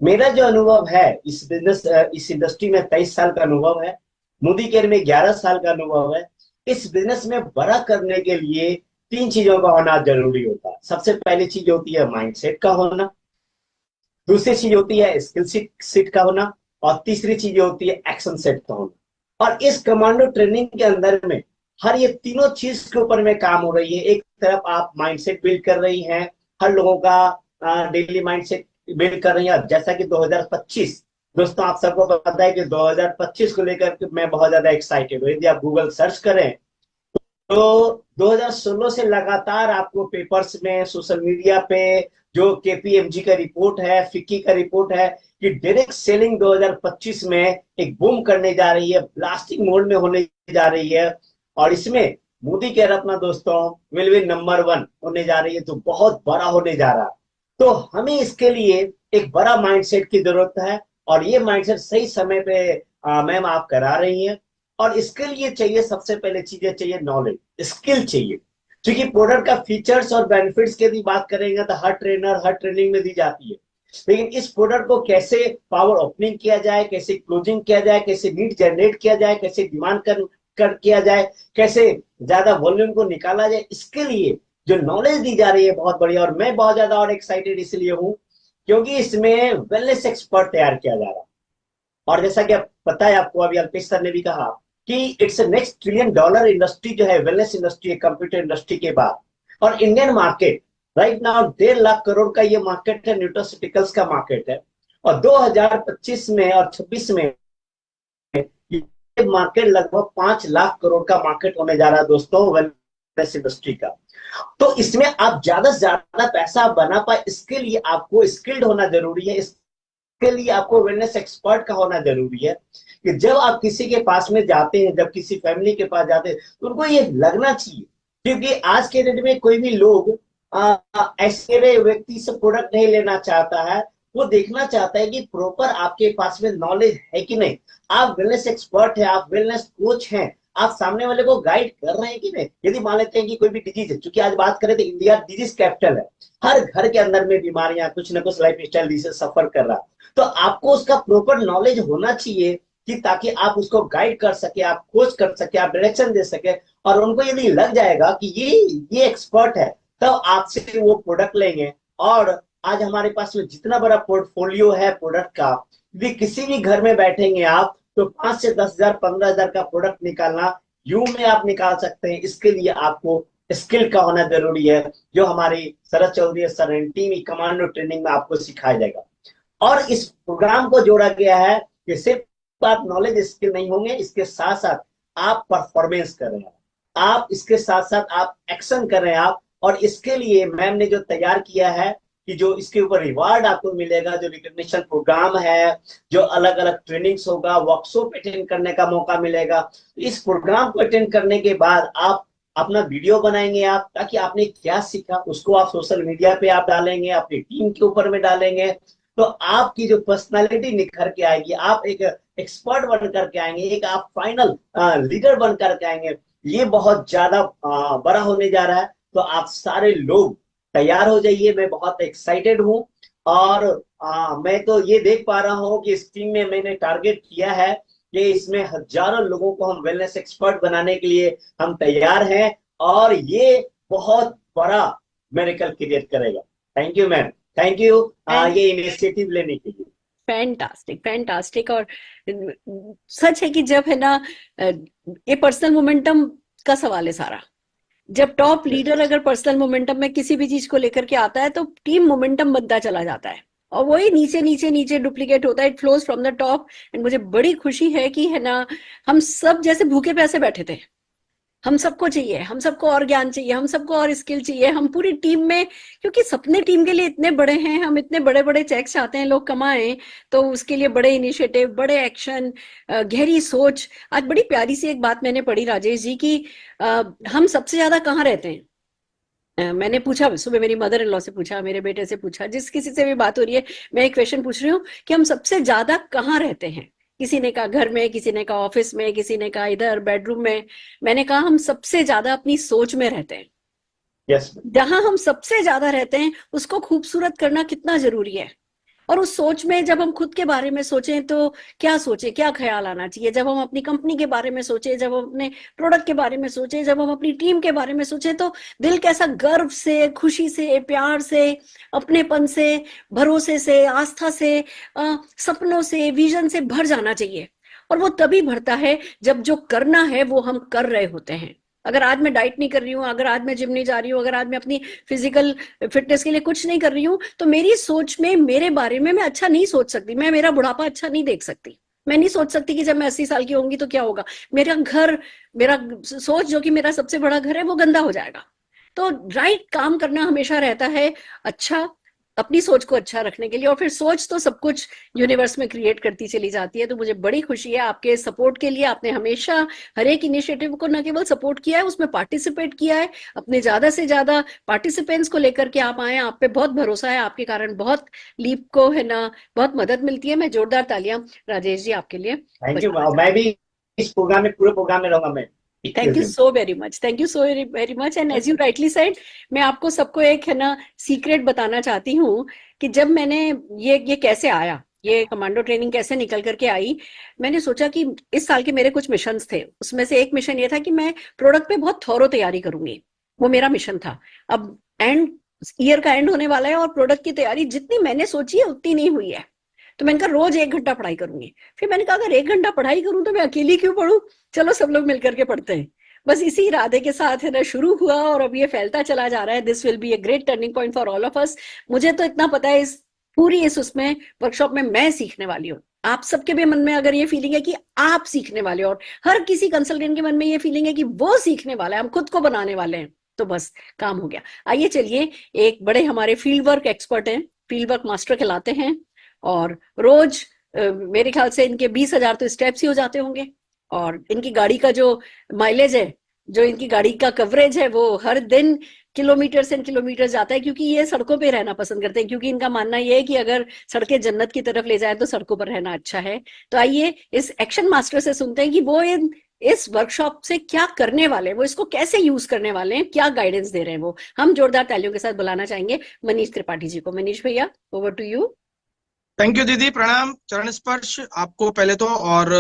मेरा जो अनुभव है इस बिजनेस, इस इंडस्ट्री में 23 साल का अनुभव है, मोदी केयर में 11 साल का अनुभव है। इस बिजनेस में बड़ा करने के लिए 3 चीजों का होना जरूरी होता है। सबसे पहली चीज होती है माइंडसेट का होना, दूसरी चीज होती है स्किल सेट का होना, और तीसरी चीज होती है एक्शन सेट का होना। और इस कमांडो ट्रेनिंग के अंदर में हर ये तीनों चीज के ऊपर में काम हो रही है। एक तरफ आप माइंडसेट बिल्ड कर रही हैं, हर लोगों का डेली माइंडसेट बिल्ड कर रही है। जैसा कि 2025, दोस्तों आप सबको पता है कि 2025 को लेकर के मैं बहुत ज्यादा एक्साइटेड हूँ। यदि आप गूगल सर्च करें तो 2016 से लगातार आपको पेपर्स में, सोशल मीडिया पे जो केपीएमजी का रिपोर्ट है, फिक्की का रिपोर्ट है कि डायरेक्ट सेलिंग 2025 में एक बूम करने जा रही है, ब्लास्टिंग मोड में होने जा रही है। और इसमें मोदी केयर अपना दोस्तों विल बी नंबर 1 होने जा रही है, तो बहुत बड़ा होने जा रहा है। तो हमें इसके लिए एक बड़ा माइंडसेट की जरूरत है, और ये माइंडसेट सही समय पे मैम आप करा रही हैं। और इसके लिए चाहिए, सबसे पहले चीजें चाहिए नॉलेज, स्किल चाहिए। क्योंकि प्रोडक्ट का फीचर्स और बेनिफिट्स की यदि बात करेंगे तो हर ट्रेनर, हर ट्रेनिंग में दी जाती है, लेकिन इस प्रोडक्ट को कैसे पावर ओपनिंग किया जाए, कैसे क्लोजिंग किया जाए, कैसे लीड जनरेट किया जाए, कैसे डिमांड कर किया जाए, कैसे ज्यादा वॉल्यूम को निकाला जाए, इसके लिए जो नॉलेज दी जा रही है बहुत बढ़िया। और मैं बहुत ज्यादा और एक्साइटेड इसलिए हूँ क्योंकि इसमें वेलनेस एक्सपर्ट तैयार किया जा रहा है। और जैसा कि पता है आपको, अभी अल्पेश सर ने भी कहा कि it's A next $1 trillion industry जो है, वेलनेस इंडस्ट्री, कंप्यूटर इंडस्ट्री के बाद। और Indian market right now 1.5 lakh crore का ये मार्केट है, न्यूट्रास्यूटिकल्स का मार्केट है। और 2025 में और 26 में ये मार्केट लगभग 5 लाख करोड़ का मार्केट होने जा रहा है दोस्तों, वेलनेस इंडस्ट्री का। तो इसमें आप ज्यादा से ज्यादा पैसा बना पाए, इसके लिए आपको स्किल्ड होना जरूरी है, इसके लिए आपको वेलनेस एक्सपर्ट का होना जरूरी है। कि जब आप किसी के पास में जाते हैं, जब किसी फैमिली के पास जाते हैं, तो उनको ये लगना चाहिए। क्योंकि आज के डेट में कोई भी लोग ऐसे व्यक्ति से प्रोडक्ट नहीं लेना चाहता है वो देखना चाहता है कि प्रॉपर आपके पास में नॉलेज है कि नहीं, आप वेलनेस एक्सपर्ट है, आप वेलनेस कोच हैं, आप सामने वाले को गाइड कर रहे हैं कि नहीं। यदि मान लेते हैं कि कोई भी डिजीज है, क्योंकि आज बात करें तो इंडिया डिजीज कैपिटल है, हर घर के अंदर में बीमारियां, कुछ ना कुछ लाइफ स्टाइल डिजीज सफर कर रहा है, तो आपको उसका प्रॉपर नॉलेज होना चाहिए कि ताकि आप उसको गाइड कर सके, आप कोच कर सके, आप डायरेक्शन दे सके। और उनको यदि लग जाएगा कि ये एक्सपर्ट है, तब आपसे वो प्रोडक्ट लेंगे। और आज हमारे पास में जितना बड़ा पोर्टफोलियो है प्रोडक्ट का, यदि किसी भी घर में बैठेंगे आप तो 5 से 10,000 15,000 का प्रोडक्ट निकालना यूं में आप निकाल सकते हैं। इसके लिए आपको स्किल का होना जरूरी है, जो हमारी Sharad Chaudhary sir and team commando training में आपको सिखाया जाएगा। और इस प्रोग्राम को जोड़ा गया है कि सिर्फ आप नॉलेज स्किल नहीं होंगे, इसके साथ साथ आप परफॉर्मेंस कर रहे हैं, आप इसके साथ साथ आप एक्शन कर रहे हैं आप। और इसके लिए मैम ने जो तैयार किया है कि जो इसके ऊपर रिवार्ड आपको मिलेगा, जो रिकॉग्निशन प्रोग्राम है, जो अलग अलग ट्रेनिंग्स होगा, वर्कशॉप अटेंड करने का मौका मिलेगा। इस प्रोग्राम को अटेंड करने के बाद आप अपना वीडियो बनाएंगे आप, ताकि आपने क्या सीखा उसको आप सोशल मीडिया पे आप डालेंगे, अपनी टीम के ऊपर में डालेंगे, तो आपकी जो पर्सनालिटी निखर के आएगी, आप एक एक्सपर्ट बन करके आएंगे, एक आप फाइनल लीडर बन करके आएंगे। ये बहुत ज्यादा बड़ा होने जा रहा है, तो आप सारे लोग तैयार हो जाइए। मैं बहुत एक्साइटेड हूँ। और मैं तो ये देख पा रहा हूँ कि इस टीम में मैंने टारगेट किया है कि इसमें हजारों लोगों को हम वेलनेस एक्सपर्ट बनाने के लिए हम तैयार हैं, और ये बहुत बड़ा मिरेकल क्रिएट करेगा। Thank you ma'am, thank you ये इनिशिएटिव लेने के लिए। Fantastic fantastic. और सच है कि जब है ना, ये पर्सनल मोमेंटम का सवाल है सारा। जब टॉप लीडर अगर पर्सनल मोमेंटम में किसी भी चीज को लेकर के आता है तो टीम मोमेंटम बनता चला जाता है, और वही नीचे नीचे नीचे डुप्लीकेट होता है, it flows from the top. And मुझे बड़ी खुशी है कि है ना, हम सब जैसे भूखे प्यासे बैठे थे, हम सबको चाहिए, हम सबको और ज्ञान चाहिए, हम सबको और स्किल चाहिए, हम पूरी टीम में, क्योंकि सपने टीम के लिए इतने बड़े हैं, हम इतने बड़े बड़े चेक्स चाहते हैं लोग कमाएं, तो उसके लिए बड़े इनिशिएटिव, बड़े एक्शन, गहरी सोच। आज बड़ी प्यारी सी एक बात मैंने पढ़ी राजेश जी की, हम सबसे ज्यादा कहाँ रहते हैं। मैंने पूछा सुबह, मेरी मदर इन लॉ से पूछा, मेरे बेटे से पूछा, जिस किसी से भी बात हो रही है मैं एक क्वेश्चन पूछ रही हूँ कि हम सबसे ज्यादा कहाँ रहते हैं। किसी ने कहा घर में, किसी ने कहा ऑफिस में, किसी ने कहा इधर बेडरूम में। मैंने कहा हम सबसे ज्यादा अपनी सोच में रहते हैं। yes, जहां हम सबसे ज्यादा रहते हैं उसको खूबसूरत करना कितना जरूरी है। और उस सोच में जब हम खुद के बारे में सोचें तो क्या सोचें, क्या ख्याल आना चाहिए। जब हम अपनी कंपनी के बारे में सोचें, जब हम अपने प्रोडक्ट के बारे में सोचें, जब हम अपनी टीम के बारे में सोचें, तो दिल कैसा गर्व से, खुशी से, प्यार से, अपनेपन से, भरोसे से, आस्था से, सपनों से, विजन से भर जाना चाहिए। और वो तभी भरता है जब जो करना है वो हम कर रहे होते हैं। अगर आज मैं डाइट नहीं कर रही हूँ, अगर आज मैं जिम नहीं जा रही हूँ, अगर आज मैं अपनी फिजिकल फिटनेस के लिए कुछ नहीं कर रही हूँ, तो मेरी सोच में, मेरे बारे में मैं अच्छा नहीं सोच सकती। मैं मेरा बुढ़ापा अच्छा नहीं देख सकती। मैं नहीं सोच सकती कि जब मैं 80 साल की होंगी तो क्या होगा, मेरा घर, मेरा सोच जो कि मेरा सबसे बड़ा घर है वो गंदा हो जाएगा। तो राइट काम करना हमेशा रहता है अच्छा, अपनी सोच को अच्छा रखने के लिए। और फिर सोच तो सब कुछ यूनिवर्स में क्रिएट करती चली जाती है। तो मुझे बड़ी खुशी है आपके सपोर्ट के लिए। आपने हमेशा हर एक इनिशिएटिव को न केवल सपोर्ट किया है, उसमें पार्टिसिपेट किया है। अपने ज्यादा से ज्यादा पार्टिसिपेंट्स को लेकर के आप आए, आप पे बहुत भरोसा है, आपके कारण बहुत लीप को है ना बहुत मदद मिलती है। मैं जोरदार तालियां राजेश जी आपके लिए। Thank you. मैं भी इस प्रोग्राम में, पूरे प्रोग्राम में रहूंगा मैं। Thank you so very much, thank you so very much. And as you rightly said, मैं आपको सबको एक है ना सीक्रेट बताना चाहती हूँ कि जब मैंने ये कैसे आया, ये कमांडो ट्रेनिंग कैसे निकल करके आई, मैंने सोचा कि इस साल के मेरे कुछ मिशंस थे। उसमें से एक मिशन ये था कि मैं प्रोडक्ट पे बहुत थॉरो तैयारी करूंगी, वो मेरा मिशन था। अब एंड ईयर का एंड होने वाला है और प्रोडक्ट की तैयारी जितनी मैंने सोची है उतनी नहीं हुई है। तो मैंने कहा रोज 1 घंटा पढ़ाई करूंगी। फिर मैंने कहा अगर 1 घंटा पढ़ाई करूं तो मैं अकेली क्यों पढूं, चलो सब लोग मिलकर के पढ़ते हैं। बस इसी इरादे के साथ है ना शुरू हुआ और अब ये फैलता चला जा रहा है। This will be a great turning point for all of us. मुझे तो इतना पता है इस उसमें वर्कशॉप में मैं सीखने वाली हूँ। आप सबके भी मन में अगर ये फीलिंग है कि आप सीखने वाले हो, और हर किसी कंसल्टेंट के मन में ये फीलिंग है कि वो सीखने वाला है, हम खुद को बनाने वाले हैं, तो बस काम हो गया। आइए चलिए, एक बड़े हमारे फील्ड वर्क एक्सपर्ट हैं, फील्ड वर्क मास्टर कहलाते हैं, और रोज मेरे ख्याल से इनके 20,000 तो स्टेप्स ही हो जाते होंगे। और इनकी गाड़ी का जो माइलेज है, जो इनकी गाड़ी का कवरेज है, वो हर दिन किलोमीटर्स एंड किलोमीटर जाता है, क्योंकि ये सड़कों पे रहना पसंद करते हैं, क्योंकि इनका मानना ये है कि अगर सड़कें जन्नत की तरफ ले जाए तो सड़कों पर रहना अच्छा है। तो आइए इस एक्शन मास्टर से सुनते हैं कि वो इस वर्कशॉप से क्या करने वाले हैं, वो इसको कैसे यूज करने वाले हैं, क्या गाइडेंस दे रहे हैं वो। हम जोरदार तालियों के साथ बुलाना चाहेंगे मनीष त्रिपाठी जी को। मनीष भैया, over to you. Thank you दीदी, प्रणाम, चरण स्पर्श आपको पहले तो। और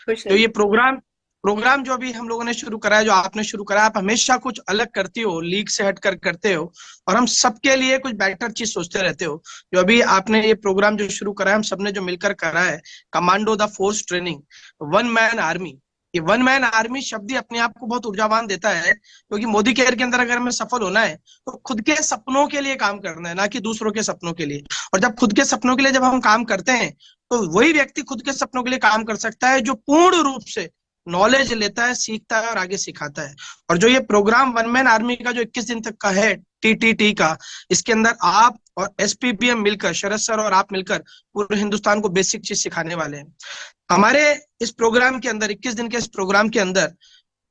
खुश जो ये रहिए। प्रोग्राम जो अभी हम लोगों ने शुरू करा है, जो आपने शुरू करा, आप हमेशा कुछ अलग करती हो, लीग से हटकर करते हो, और हम सबके लिए कुछ बेटर चीज सोचते रहते हो। जो अभी आपने ये प्रोग्राम जो शुरू करा है, हम सबने जो मिलकर करा है, commando the force training, one man army. ये वन मैन आर्मी शब्द ही अपने आप को बहुत ऊर्जावान देता है, क्योंकि मोदी केयर के अंदर अगर हमें सफल होना है तो खुद के सपनों के लिए काम करना है, ना कि दूसरों के सपनों के लिए। और जब खुद के सपनों के लिए जब हम काम करते हैं, तो वही व्यक्ति खुद के सपनों के लिए काम कर सकता है जो पूर्ण रूप से नॉलेज लेता है, सीखता है और आगे सिखाता है। और जो ये प्रोग्राम वन मैन आर्मी का जो 21 दिन तक का है, टीटीटी का, इसके अंदर आप और एसपीबीएम मिलकर, शरद सर और आप मिलकर पूरे हिंदुस्तान को बेसिक चीज सिखाने वाले हैं। हमारे इस प्रोग्राम के अंदर, 21 दिन के इस प्रोग्राम के अंदर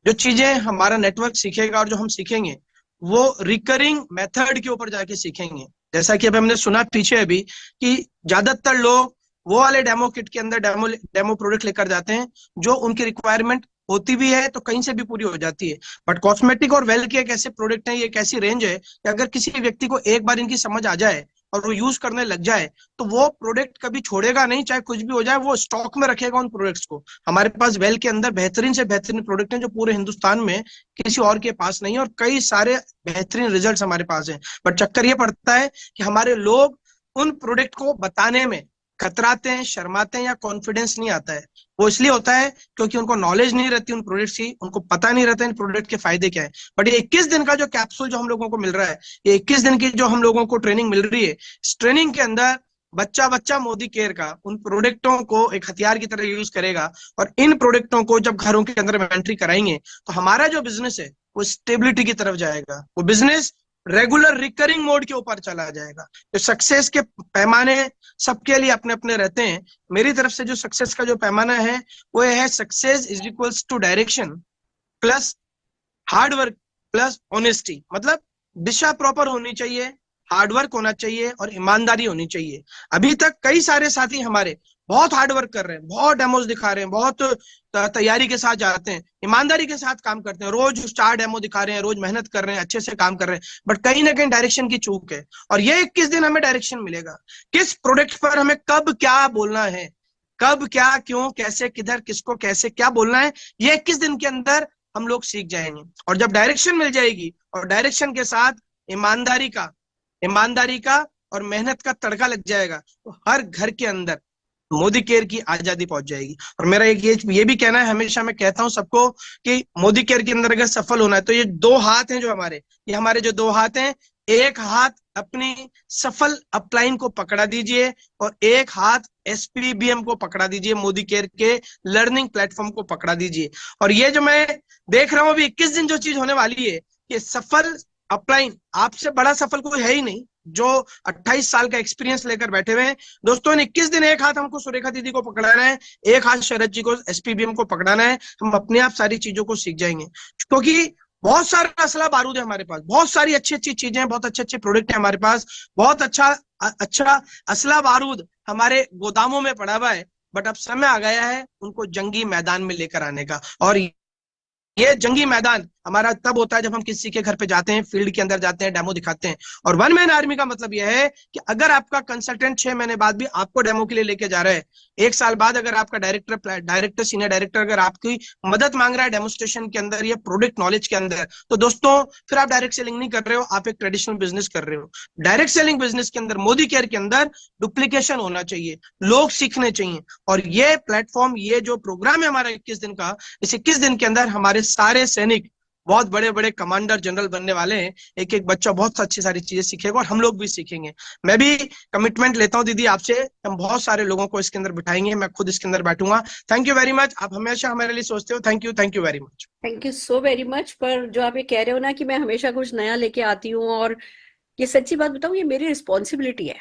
जो चीजें हमारा नेटवर्क सीखेगा और जो हम सीखेंगे, वो रिकरिंग मेथड के ऊपर जाके सीखेंगे। जैसा कि अभी हमने सुना पीछे अभी कि ज्यादातर लोग वो वाले डेमो किट के अंदर डेमो प्रोडक्ट लेकर जाते हैं जो उनकी रिक्वायरमेंट होती भी है तो कहीं से भी पूरी हो जाती है। बट कॉस्मेटिक और वेल के एक ऐसे प्रोडक्ट है, ये एक ऐसी रेंज है कि अगर किसी व्यक्ति को एक बार इनकी समझ आ जाए और वो यूज करने लग जाए, तो वो प्रोडक्ट कभी छोड़ेगा नहीं, चाहे कुछ भी हो जाए, वो स्टॉक में रखेगा उन प्रोडक्ट्स को। हमारे पास वेल के अंदर बेहतरीन से बेहतरीन प्रोडक्ट हैं जो पूरे हिंदुस्तान में किसी और के पास नहीं है, और कई सारे बेहतरीन रिजल्ट्स हमारे पास हैं। बट चक्कर ये पड़ता है कि हमारे लोग उन प्रोडक्ट को बताने में कतराते हैं, शर्माते हैं, या कॉन्फिडेंस नहीं आता है। वो इसलिए होता है क्योंकि उनको नॉलेज नहीं रहती उन प्रोडक्ट्स की, उनको पता नहीं रहता इन प्रोडक्ट के फायदे क्या है। बट ये 21 दिन का जो कैप्सूल जो हम लोगों को मिल रहा है, ये 21 दिन की जो हम लोगों को ट्रेनिंग मिल रही है, इस ट्रेनिंग के अंदर बच्चा मोदी केयर का उन प्रोडक्टों को एक हथियार की तरह यूज करेगा, और इन प्रोडक्टों को जब घरों के अंदर एंट्री कराएंगे तो हमारा जो बिजनेस है वो स्टेबिलिटी की तरफ जाएगा। वो बिजनेस रेगुलर रिकरिंग मोड के ऊपर चला जाएगा। तो सक्सेस के पैमाने सबके लिए अपने अपने रहते हैं। मेरी तरफ से जो सक्सेस का जो पैमाना है वो है success is equals to direction plus hard work plus honesty. मतलब दिशा प्रॉपर होनी चाहिए, हार्डवर्क होना चाहिए और ईमानदारी होनी चाहिए। अभी तक कई सारे साथी हमारे बहुत हार्ड वर्क कर रहे हैं, बहुत डेमोज दिखा रहे हैं, बहुत तैयारी के साथ जाते हैं, ईमानदारी के साथ काम करते हैं, रोज 4 डेमो दिखा रहे हैं, रोज मेहनत कर रहे हैं, अच्छे से काम कर रहे हैं, बट कहीं ना कहीं डायरेक्शन की चूक है। और ये 21 दिन हमें डायरेक्शन मिलेगा, किस प्रोडक्ट पर हमें कब क्या बोलना है, कब क्या, क्यों, कैसे, किधर, किसको, कैसे, क्या बोलना है, ये 21 दिन के अंदर हम लोग सीख जाएंगे। और जब डायरेक्शन मिल जाएगी और डायरेक्शन के साथ ईमानदारी का और मेहनत का तड़का लग जाएगा, तो हर घर के अंदर मोदी केयर की आजादी पहुंच जाएगी। और मेरा एक ये भी कहना है, हमेशा मैं कहता हूं सबको कि मोदी केयर के अंदर अगर सफल होना है तो ये 2 हाथ हैं जो हमारे, ये हमारे जो 2 हाथ हैं, एक हाथ अपनी सफल अपलाइन को पकड़ा दीजिए और एक हाथ एसपीबीएम को पकड़ा दीजिए, मोदी केयर के लर्निंग प्लेटफॉर्म को पकड़ा दीजिए। और ये जो मैं देख रहा हूं अभी 21 दिन जो चीज होने वाली है, कि सफल अपलाइन, आपसे बड़ा सफल कोई है ही नहीं जो 28 साल का एक्सपीरियंस लेकर बैठे हुए हैं। दोस्तों, 21 दिन एक हाथ हमको सुरेखा दीदी को पकड़ाना है, एक हाथ शरद जी को, एसपीबीएम को पकड़ाना है। हम अपने आप सारी चीजों को सीख जाएंगे, क्योंकि बहुत सारा असला बारूद है हमारे पास, बहुत सारी अच्छी अच्छी चीजें हैं, बहुत अच्छे अच्छे प्रोडक्ट है हमारे पास, बहुत अच्छा असला बारूद हमारे गोदामों में पड़ा हुआ है। बट अब समय आ गया है उनको जंगी मैदान में लेकर आने का। और ये जंगी मैदान हमारा तब होता है जब हम किसी के घर पे जाते हैं, फील्ड के अंदर जाते हैं, डेमो दिखाते हैं। और वन मैन आर्मी का मतलब यह है कि अगर आपका कंसल्टेंट 6 महीने बाद भी आपको डेमो के लिए लेके जा रहा है, 1 साल बाद अगर आपका डायरेक्टर सीनियर डायरेक्टर अगर आपकी मदद मांग रहा है डेमोस्ट्रेशन के अंदर या प्रोडक्ट नॉलेज के अंदर, तो दोस्तों फिर आप डायरेक्ट सेलिंग नहीं कर रहे हो, आप एक ट्रेडिशनल बिजनेस कर रहे हो। डायरेक्ट सेलिंग बिजनेस के अंदर, मोदी केयर के अंदर डुप्लीकेशन होना चाहिए, लोग सीखने चाहिए। और ये प्लेटफॉर्म, ये जो प्रोग्राम है हमारा 21 दिन का, इस 21 दिन के अंदर हमारे सारे सैनिक बहुत बड़े बड़े कमांडर जनरल बनने वाले हैं। एक एक बच्चा बहुत अच्छी सारी चीजें सीखेगा और हम लोग भी सीखेंगे। मैं भी कमिटमेंट लेता हूं दीदी आपसे, हम बहुत सारे लोगों को इसके अंदर बिठाएंगे, मैं खुद इसके अंदर बैठूंगा। थैंक यू वेरी मच, आप हमेशा हमारे लिए सोचते हो। Thank you very much. Thank you so very much. पर जो आप ये कह रहे हो ना कि मैं हमेशा कुछ नया लेके आती हूँ, और ये सच्ची बात बताऊं, ये मेरी रिस्पॉन्सिबिलिटी है।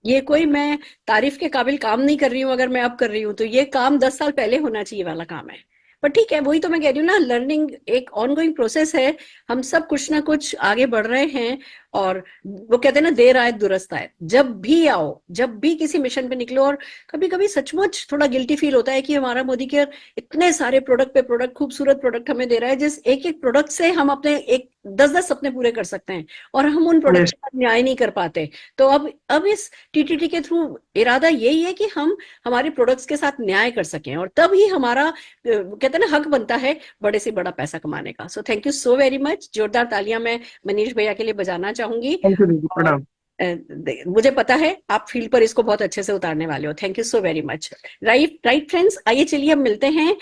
ये कोई मैं तारीफ के काबिल काम नहीं कर रही हूँ, अगर मैं अब कर रही हूँ तो ये काम 10 साल पहले होना चाहिए वाला काम है। पर ठीक है, वही तो मैं कह रही हूँ ना, लर्निंग एक ऑनगोइंग प्रोसेस है। हम सब कुछ ना कुछ आगे बढ़ रहे हैं, और वो कहते हैं ना, देर आए दुरुस्त आए। जब भी आओ, जब भी किसी मिशन पे निकलो, और कभी कभी सचमुच थोड़ा गिल्टी फील होता है कि हमारा मोदी केयर इतने सारे प्रोडक्ट पे प्रोडक्ट, खूबसूरत प्रोडक्ट हमें दे रहा है, जिस एक एक प्रोडक्ट से हम अपने 10-10 सपने पूरे कर सकते हैं, और हम उन प्रोडक्ट के साथ न्याय नहीं कर पाते। तो अब इस टीटीटी के थ्रू इरादा यही है कि हम हमारे प्रोडक्ट्स के साथ न्याय कर सकें, और तब ही हमारा कहते हैं ना, हक बनता है बड़े से बड़ा पैसा कमाने का। So thank you so very much. जोरदार तालियां मैं मनीष भैया के लिए बजाना चाहूंगी। प्रणाम। मुझे पता है आप फील्ड पर इसको बहुत अच्छे से उतारने वाले हो। Thank you so very much. Right friends, आइए चलिए अब मिलते हैं।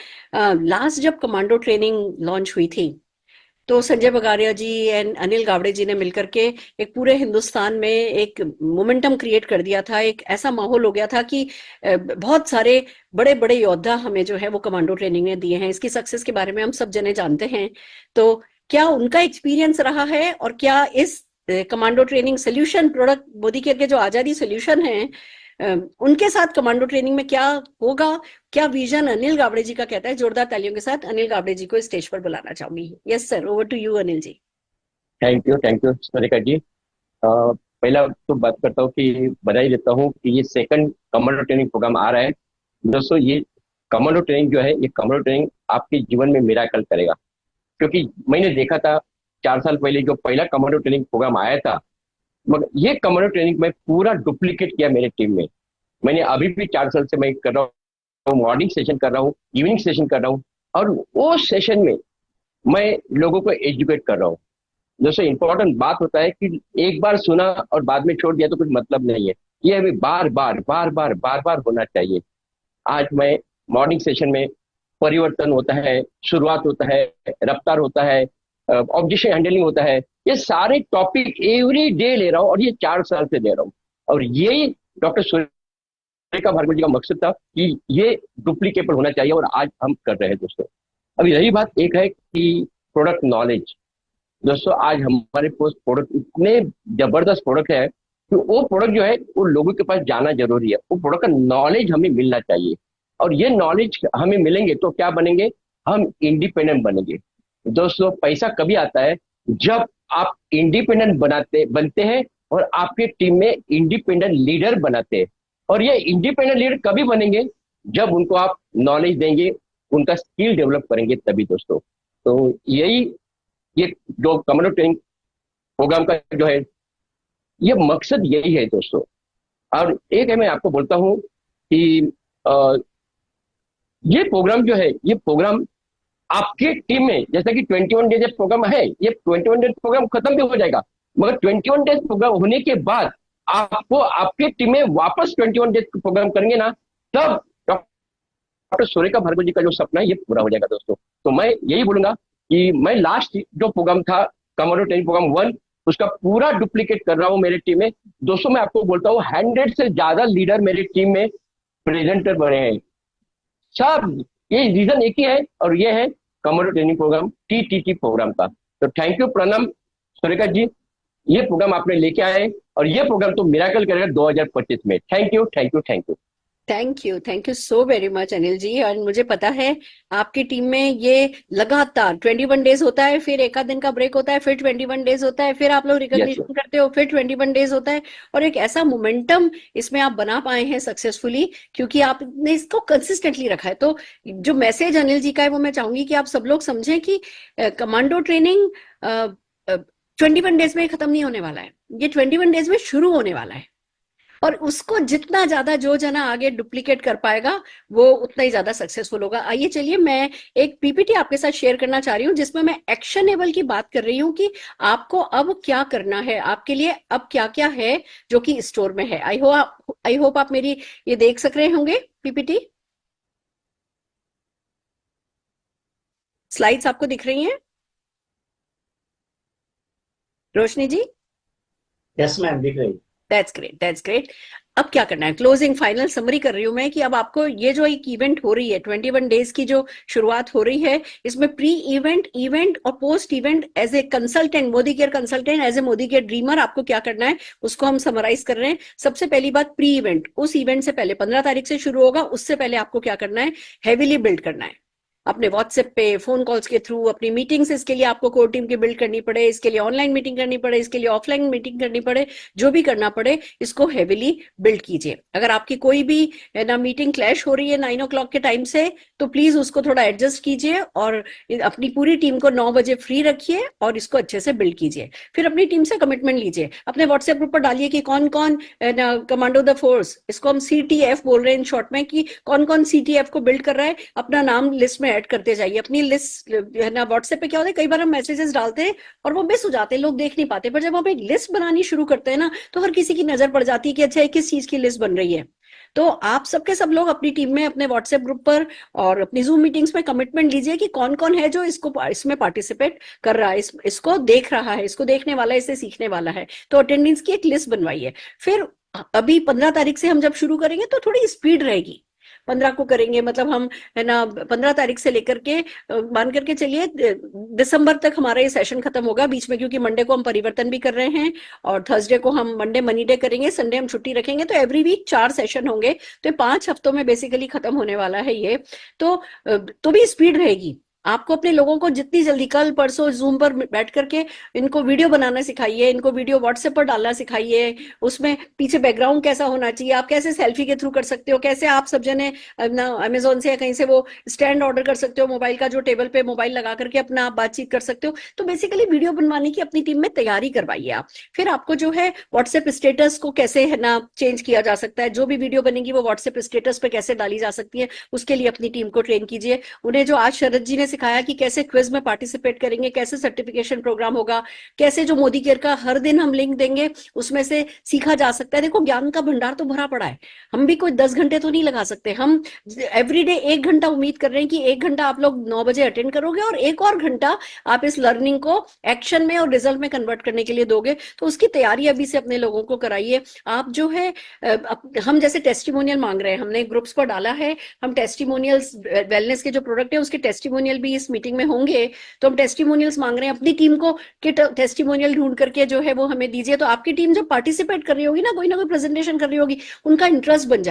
लास्ट जब कमांडो ट्रेनिंग लॉन्च हुई थी, तो संजय बगारिया जी एंड अनिल गावड़े जी ने मिलकर के एक पूरे हिंदुस्तान में एक मोमेंटम क्रिएट कर दिया था। एक ऐसा माहौल हो गया था कि बहुत सारे बड़े बड़े योद्धा हमें जो है वो कमांडो ट्रेनिंग में दिए हैं। इसकी सक्सेस के बारे में हम सब जने जानते हैं। तो क्या उनका एक्सपीरियंस रहा है, और क्या इस commando training solution product Modi care के जो आजादी सोल्यूशन है, उनके साथ कमांडो ट्रेनिंग में क्या होगा, क्या विजन अनिल गावड़े जी का कहता है। जोरदार तालियों के साथ अनिल गावड़े जी को स्टेज पर बुलाना चाहूंगी। Yes sir, over to you Anil ji. Thank you Surekha ji. पहला तो बात करता हूँ कि बधाई देता हूँ कि ये सेकंड कमांडो ट्रेनिंग प्रोग्राम आ रहा है। दोस्तों, ये कमांडो ट्रेनिंग जो है, ये कमांडो ट्रेनिंग आपके जीवन में मिराकल करेगा। क्योंकि मैंने देखा था 4 साल पहले जो पहला कमांडो ट्रेनिंग प्रोग्राम आया था, मगर ये कमांडो ट्रेनिंग में पूरा डुप्लीकेट किया मेरे टीम में। मैंने अभी भी 4 साल से मैं कर रहा हूँ, मॉर्निंग सेशन कर रहा हूँ, इवनिंग सेशन कर रहा हूँ, और वो सेशन में मैं लोगों को एजुकेट कर रहा हूँ। दोस्तों, इंपॉर्टेंट बात होता है कि एक बार सुना और बाद में छोड़ दिया तो कुछ मतलब नहीं है। ये हमें बार बार होना चाहिए। आज मैं मॉर्निंग सेशन में परिवर्तन होता है, शुरुआत होता है, रफ्तार होता है, ऑब्जेक्शन हैंडलिंग होता है, ये सारे टॉपिक एवरी डे ले रहा हूँ, और ये 4 साल से ले रहा हूँ। और यही डॉक्टर सुरेखा भार्गव जी का मकसद था कि ये डुप्लीकेबल होना चाहिए, और आज हम कर रहे हैं। दोस्तों, अभी रही बात, एक है कि प्रोडक्ट नॉलेज। दोस्तों, आज हमारे पास प्रोडक्ट इतने जबरदस्त प्रोडक्ट है कि वो प्रोडक्ट जो है वो लोगों के पास जाना जरूरी है। वो प्रोडक्ट का नॉलेज हमें मिलना चाहिए, और ये नॉलेज हमें मिलेंगे तो क्या बनेंगे, हम इंडिपेंडेंट बनेंगे। दोस्तों, पैसा कभी आता है जब आप इंडिपेंडेंट बनते हैं, और आपके टीम में इंडिपेंडेंट लीडर बनाते हैं। और ये इंडिपेंडेंट लीडर कभी बनेंगे, जब उनको आप नॉलेज देंगे, उनका स्किल डेवलप करेंगे, तभी। दोस्तों, तो ये जो कमांडो ट्रेनिंग प्रोग्राम का जो है, ये मकसद यही है। दोस्तों, और एक है, मैं आपको बोलता हूँ कि ये प्रोग्राम जो है, ये प्रोग्राम आपके टीम में, जैसे कि 21 डेज प्रोग्राम है, ये 21 डेज प्रोग्राम खत्म भी हो जाएगा, मगर 21 डेज प्रोग्राम होने के बाद आपको आपके टीम में वापस 21 डेज प्रोग्राम करेंगे ना, तब डॉक्टर सुरेखा भार्गव जी का जो सपना है ये पूरा हो जाएगा। दोस्तों, तो मैं यही बोलूंगा कि मैं लास्ट जो प्रोग्राम था कमांडो ट्रेनिंग प्रोग्राम 1, उसका पूरा डुप्लीकेट कर रहा हूँ मेरे टीम में। दोस्तों, मैं आपको बोलता हूँ 100 से ज्यादा लीडर मेरे टीम में प्रेजेंटर बने हैं। सब ये रीजन एक ही है, और ये है commando training program TTT program का। तो थैंक यू, प्रणाम सुरेखा जी, ये प्रोग्राम आपने लेके आए, और ये प्रोग्राम तो मिराकल करेगा 2025 में। Thank you thank you so very much Anil ji. और मुझे पता है आपकी टीम में ये लगातार 21 डेज होता है, फिर एक आध दिन का ब्रेक होता है, फिर 21 डेज होता है, फिर आप लोग रिकॉग्निशन करते हो, फिर 21 डेज होता है, और एक ऐसा मोमेंटम इसमें आप बना पाए हैं सक्सेसफुली, क्योंकि आपने इसको कंसिस्टेंटली रखा है। तो जो मैसेज अनिल जी का है, वो मैं चाहूंगी कि आप सब लोग समझें कि कमांडो ट्रेनिंग 21 डेज में खत्म नहीं होने वाला है, ये 21 डेज में शुरू होने वाला है, और उसको जितना ज्यादा जो जना आगे डुप्लीकेट कर पाएगा, वो उतना ही ज्यादा सक्सेसफुल होगा। आइए चलिए, मैं एक PPT आपके साथ शेयर करना चाह रही हूँ, जिसमें मैं एक्शनेबल की बात कर रही हूँ कि आपको अब क्या करना है, आपके लिए अब क्या क्या है जो कि स्टोर में है। आई होप आप मेरी ये देख सक रहे होंगे PPT। स्लाइड्स आपको दिख रही हैं रोशनी जी? यस मैम, दिख रही। That's great. अब क्या करना है, क्लोजिंग फाइनल समरी कर रही हूं मैं कि अब आपको ये जो एक इवेंट हो रही है, 21 डेज की जो शुरुआत हो रही है, इसमें प्री इवेंट और post event as a consultant, Modi care consultant, as a Modi care dreamer, आपको क्या करना है उसको हम समराइज कर रहे हैं। सबसे पहली बात, प्री इवेंट, उस इवेंट से पहले 15 तारीख से शुरू होगा, उससे पहले आपको क्या करना है, हैवीली बिल्ड करना है। अपने व्हाट्सएप पे, फोन कॉल्स के थ्रू, अपनी मीटिंग्स, इसके लिए आपको कोर टीम की बिल्ड करनी पड़े, इसके लिए ऑनलाइन मीटिंग करनी पड़े, इसके लिए ऑफलाइन मीटिंग करनी पड़े, जो भी करना पड़े, इसको हेविली बिल्ड कीजिए। अगर आपकी कोई भी ना मीटिंग क्लैश हो रही है 9 o'clock के टाइम से, तो प्लीज उसको थोड़ा एडजस्ट कीजिए और अपनी पूरी टीम को 9 बजे फ्री रखिए और इसको अच्छे से बिल्ड कीजिए। फिर अपनी टीम से कमिटमेंट लीजिए, अपने व्हाट्सएप ग्रुप पर डालिए कि कौन कौन कमांडो द फोर्स, इसको हम CTF बोल रहे हैं इन शॉर्ट में, कि कौन कौन CTF को बिल्ड कर रहा है, अपना नाम लिस्ट में ऐड करते जाइए। अपनी लिस्ट है ना, व्हाट्सएप पे क्या होता है, कई बार हम मैसेजेस डालते हैं और वो मिस हो जाते हैं, लोग देख नहीं पाते, पर जब हम एक लिस्ट बनानी शुरू करते हैं ना, तो हर किसी की नजर पड़ जाती है कि अच्छा किस चीज की लिस्ट बन रही है। तो आप सबके सब लोग अपनी टीम में, अपने व्हाट्सएप ग्रुप पर और अपनी जूम मीटिंग्स में कमिटमेंट लीजिए कि कौन कौन है जो इसमें पार्टिसिपेट कर रहा है, इसको देख रहा है, इसको देखने वाला है, इससे सीखने वाला है। तो अटेंडेंस की एक लिस्ट बनवाइए। फिर अभी 15 तारीख से हम जब शुरू करेंगे तो थोड़ी स्पीड रहेगी। 15 को करेंगे, मतलब हम है ना 15 तारीख से लेकर के मान करके चलिए दिसंबर तक हमारा ये सेशन खत्म होगा। बीच में क्योंकि मंडे को हम परिवर्तन भी कर रहे हैं और थर्सडे को हम मंडे मनी डे करेंगे, संडे हम छुट्टी रखेंगे, तो एवरी वीक 4 सेशन होंगे। तो 5 हफ्तों में बेसिकली खत्म होने वाला है ये। तो भी स्पीड रहेगी। आपको अपने लोगों को जितनी जल्दी, कल परसों जूम पर बैठ करके इनको वीडियो बनाना सिखाइए, इनको वीडियो व्हाट्सएप पर डालना सिखाइए, उसमें पीछे बैकग्राउंड कैसा होना चाहिए, आप कैसे सेल्फी के थ्रू कर सकते हो, कैसे आप सब जने ना अमेजोन से या कहीं से वो स्टैंड ऑर्डर कर सकते हो मोबाइल का, जो टेबल पे मोबाइल लगा करके अपना आप बातचीत कर सकते हो। तो बेसिकली वीडियो बनवाने की अपनी टीम में तैयारी करवाइए आप। फिर आपको जो है व्हाट्सएप स्टेटस को कैसे है ना चेंज किया जा सकता है, जो भी वीडियो बनेगी वो व्हाट्सएप स्टेटस पे कैसे डाली जा सकती है, उसके लिए अपनी टीम को ट्रेन कीजिए। उन्हें जो आज शरद जी ने सिखाया कि कैसे क्विज में पार्टिसिपेट करेंगे, कैसे सर्टिफिकेशन प्रोग्राम होगा, कैसे जो मोदी केयर का हर दिन हम लिंक देंगे उसमें से सीखा जा सकता है। देखो ज्ञान का भंडार तो भरा पड़ा है, हम भी कोई 10 घंटे तो नहीं लगा सकते। हम एवरीडे 1 घंटा उम्मीद कर रहे हैं कि 1 घंटा आप लोग 9 बजे अटेंड करोगे और 1 और घंटा आप इस लर्निंग को एक्शन में और रिजल्ट में कन्वर्ट करने के लिए दोगे। तो उसकी तैयारी अभी से अपने लोगों को कराइए। आप जो है हम जैसे टेस्टिमोनियल मांग रहे हैं, हमने ग्रुप्स पर डाला है, हम टेस्टिमोनियल्स वेलनेस के जो प्रोडक्ट है उसके टेस्टिमोनियल भी इस मीटिंग में होंगे। तो हम टेस्टिमोनियल्स मांग रहे हैं, अपनी टीम को कि टेस्टिमोनियल ढूंढ करके जो है वो हमें दीजिए। तो आपकी टीम जब पार्टिसिपेट कर रही होगी ना कोई प्रेजेंटेशन कर रही होगी, उनका इंटरेस्ट बन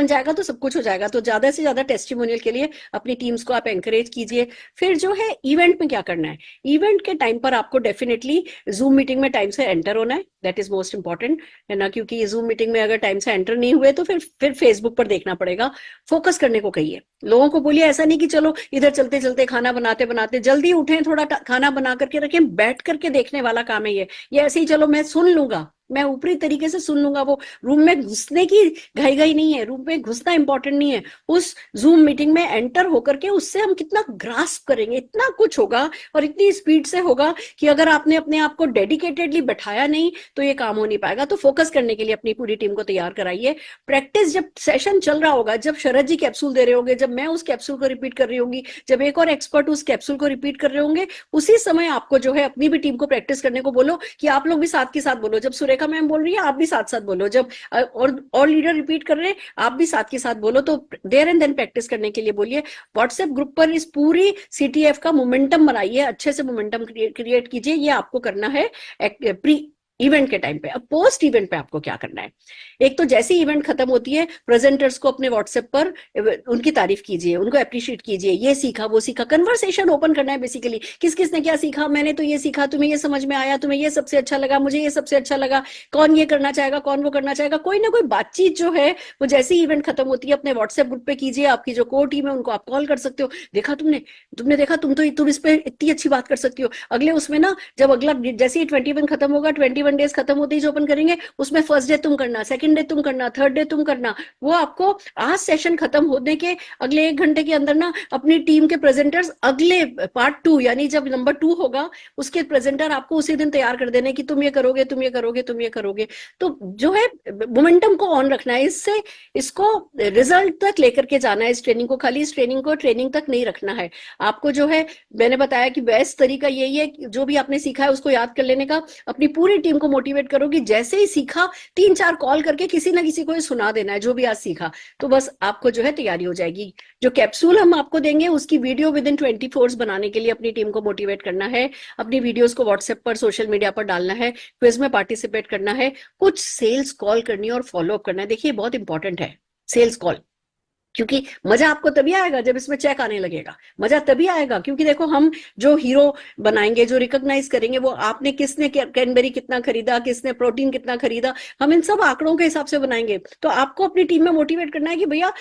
जाएगा तो सब कुछ हो जाएगा। तो ज्यादा से ज्यादा टेस्टिमोनियल के लिए अपनी टीम्स को आप एंकरेज कीजिए। फिर जो है इवेंट में क्या करना है, इवेंट के टाइम पर आपको डेफिनेटली जूम मीटिंग में टाइम से एंटर होना है, दैट इज मोस्ट इंपॉर्टेंट, है ना। क्योंकि ये जूम मीटिंग में अगर टाइम से एंटर नहीं हुए तो फिर फेसबुक पर देखना पड़ेगा। फोकस करने को कहिए, लोगों को बोलिए ऐसा नहीं कि चलो इधर चलते चलते खाना बनाते बनाते जल्दी उठें, थोड़ा खाना बना करके रखें, बैठ करके देखने वाला काम है ये ऐसे ही चलो मैं सुन लूंगा, मैं ऊपरी तरीके से सुन लूंगा, वो रूम में घुसने की घाई नहीं है, रूम में घुसना इंपॉर्टेंट नहीं है। उस जूम मीटिंग में एंटर होकर के उससे हम कितना ग्रास्प करेंगे, इतना कुछ होगा और इतनी स्पीड से होगा कि अगर आपने अपने आप को डेडिकेटेडली बैठाया नहीं तो ये काम हो नहीं पाएगा। तो फोकस करने के लिए अपनी पूरी टीम को तैयार कराइए। प्रैक्टिस जब सेशन चल रहा होगा, जब शरद जी कैप्सूल दे रहे होंगे, जब मैं उस कैप्सूल को रिपीट कर रही होंगी, जब एक और एक्सपर्ट उस कैप्सूल को रिपीट कर रहे होंगे, उसी समय आपको जो है अपनी भी टीम को प्रैक्टिस करने को बोलो कि आप लोग भी साथ के साथ बोलो। जब सुरेखा मैम बोल रही है आप भी साथ साथ बोलो, जब और लीडर रिपीट कर रहे हैं आप भी साथ के साथ बोलो। तो देयर एंड देन प्रैक्टिस करने के लिए बोलिए। व्हाट्सएप ग्रुप पर इस पूरी CTF का मोमेंटम बनाइए, अच्छे से मोमेंटम क्रिएट कीजिए। ये आपको करना है प्री इवेंट के टाइम पे। अब पोस्ट इवेंट पे आपको क्या करना है, एक तो जैसे इवेंट खत्म होती है प्रेजेंटर्स को अपने व्हाट्सएप पर उनकी तारीफ कीजिए, उनको अप्रिशिएट कीजिए, ये सीखा वो सीखा, कन्वर्सेशन ओपन करना है बेसिकली। किस किसने क्या सीखा, मैंने तो ये सीखा, तुम्हें ये समझ में आया, तुम्हें ये सबसे अच्छा लगा, मुझे ये सबसे अच्छा लगा, कौन ये करना चाहेगा, कौन वो करना चाहेगा। कोई ना कोई बातचीत जो है वो जैसे ही इवेंट खत्म होती है अपने व्हाट्सएप ग्रुप पे कीजिए। आपकी जो कोर टीम है उनको आप कॉल कर सकते हो, देखा तुमने देखा, तुम इस पे इतनी अच्छी बात कर सकती हो। अगले उसमें ना जब अगला जैसे ही 21 खत्म होगा, 21 डेज खत्म होते ही जो ओपन करेंगे उसमें फर्स्ट डे तुम करना, सेकंड डे तुम करना, थर्ड डे तुम करना। वो आपको आज सेशन खत्म होने के अगले 1 घंटे के अंदर ना अपनी टीम के प्रेजेंटर्स अगले पार्ट 2 यानी जब नंबर 2 होगा उसके प्रेजेंटर आपको उसी दिन तैयार कर देने कि तुम ये करोगे, तुम ये करोगे, तुम ये करोगे। तो जो है मोमेंटम को ऑन रखना है, इससे इसको रिजल्ट तक लेकर के जाना है। इस ट्रेनिंग को खाली इस ट्रेनिंग को ट्रेनिंग तक नहीं रखना है। आपको जो है मैंने बताया कि बेस्ट तरीका यही है कि जो भी आपने सीखा है उसको याद कर लेने का, अपनी पूरी टीम को मोटिवेट करोगी। जैसे ही सीखा 3-4 कॉल करके किसी ना किसी को सुना देना है जो भी आज सीखा, तो बस आपको जो है तैयारी हो जाएगी। जो कैप्सूल हम आपको देंगे उसकी वीडियो विद इन 24 बनाने के लिए अपनी टीम को मोटिवेट करना है, अपनी वीडियोस को व्हाट्सएप पर सोशल मीडिया पर डालना है, क्विज में पार्टिसिपेट करना है, कुछ सेल्स कॉल करनी है और फॉलो अप करना है। देखिए बहुत इंपॉर्टेंट है सेल्स कॉल। क्योंकि मजा आपको तभी आएगा जब इसमें चेक आने लगेगा। मजा तभी आएगा क्योंकि देखो हम जो हीरो बनाएंगे, जो रिकॉग्नाइज करेंगे, वो आपने किसने कैडबरी कितना खरीदा, किसने प्रोटीन कितना खरीदा, हम इन सब आंकड़ों के हिसाब से बनाएंगे। तो आपको अपनी टीम में मोटिवेट करना है कि भैया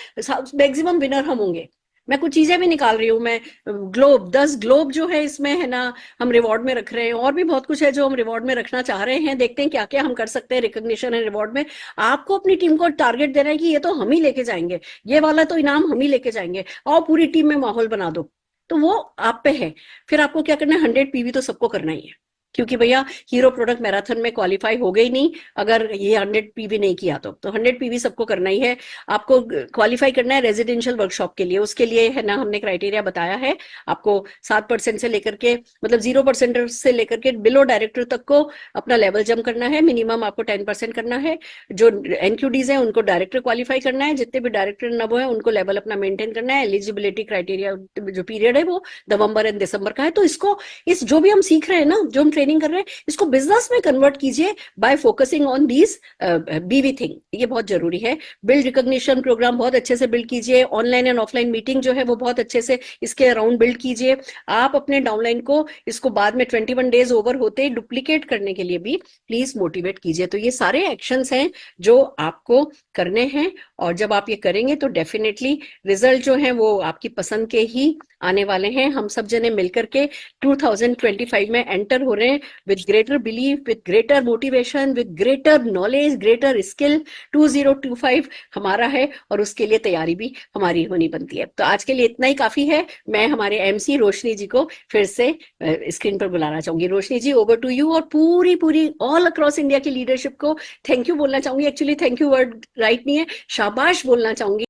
मैक्सिमम विनर हम होंगे। मैं कुछ चीजें भी निकाल रही हूँ, मैं ग्लोब 10 ग्लोब जो है इसमें है ना हम रिवॉर्ड में रख रहे हैं, और भी बहुत कुछ है जो हम रिवॉर्ड में रखना चाह रहे हैं। देखते हैं क्या क्या हम कर सकते हैं रिकॉग्निशन एंड रिवॉर्ड में। आपको अपनी टीम को टारगेट देना है कि ये तो हम ही लेके जाएंगे, ये वाला तो इनाम हम ही लेके जाएंगे, और पूरी टीम में माहौल बना दो। तो वो आप पे है। फिर आपको क्या करना है, 100 पीवी तो सबको करना ही है, क्योंकि भैया हीरो प्रोडक्ट मैराथन में क्वालिफाई हो गई नहीं अगर ये 100 पीवी नहीं किया तो 100 पीवी सबको करना ही है। आपको क्वालिफाई करना है रेजिडेंशियल वर्कशॉप के लिए, उसके लिए है ना हमने क्राइटेरिया बताया है। आपको 7% से लेकर के मतलब 0% से लेकर के बिलो डायरेक्टर तक को अपना लेवल जम करना है। मिनिमम आपको 10% करना है। जो एनक्यूडीज है उनको डायरेक्टर क्वालिफाई करना है, जितने भी डायरेक्टर नब है उनको लेवल अपना मेंटेन करना है। एलिजिबिलिटी क्राइटेरिया जो पीरियड है वो नवंबर एंड दिसंबर का है। तो इसको इस जो भी हम सीख रहे हैं ना, जो हम ट्रेनिंग कर रहे हैं, इसको बिजनेस में कन्वर्ट कीजिए बाय फोकसिंग ऑन दीज बीवी थिंग। ये बहुत जरूरी है। बिल्ड रिकॉग्निशन प्रोग्राम बहुत अच्छे से बिल्ड कीजिए। ऑनलाइन एंड ऑफलाइन मीटिंग जो है वो बहुत अच्छे से इसके अराउंड बिल्ड कीजिए। आप अपने डाउनलाइन को इसको बाद में 21 डेज ओवर होते डुप्लीकेट करने के लिए भी प्लीज मोटिवेट कीजिए। तो ये सारे एक्शंस हैं जो आपको करने हैं, और जब आप ये करेंगे तो डेफिनेटली रिजल्ट जो है वो आपकी पसंद के ही आने वाले हैं। हम सब जने मिलकर के 2025 में एंटर हो रहे हैं with greater belief, with greater motivation, with greater knowledge, greater skill। 2025 हमारा है और उसके लिए तैयारी भी हमारी होनी बनती है। तो आज के लिए इतना ही काफी है। मैं हमारे एमसी रोशनी जी को फिर से स्क्रीन पर बुलाना चाहूंगी। रोशनी जी, ओवर टू यू। और पूरी ऑल अक्रॉस इंडिया की लीडरशिप को थैंक यू बोलना चाहूंगी। Actually thank you word right नहीं है, शाबाश बोलना चाहूंगी।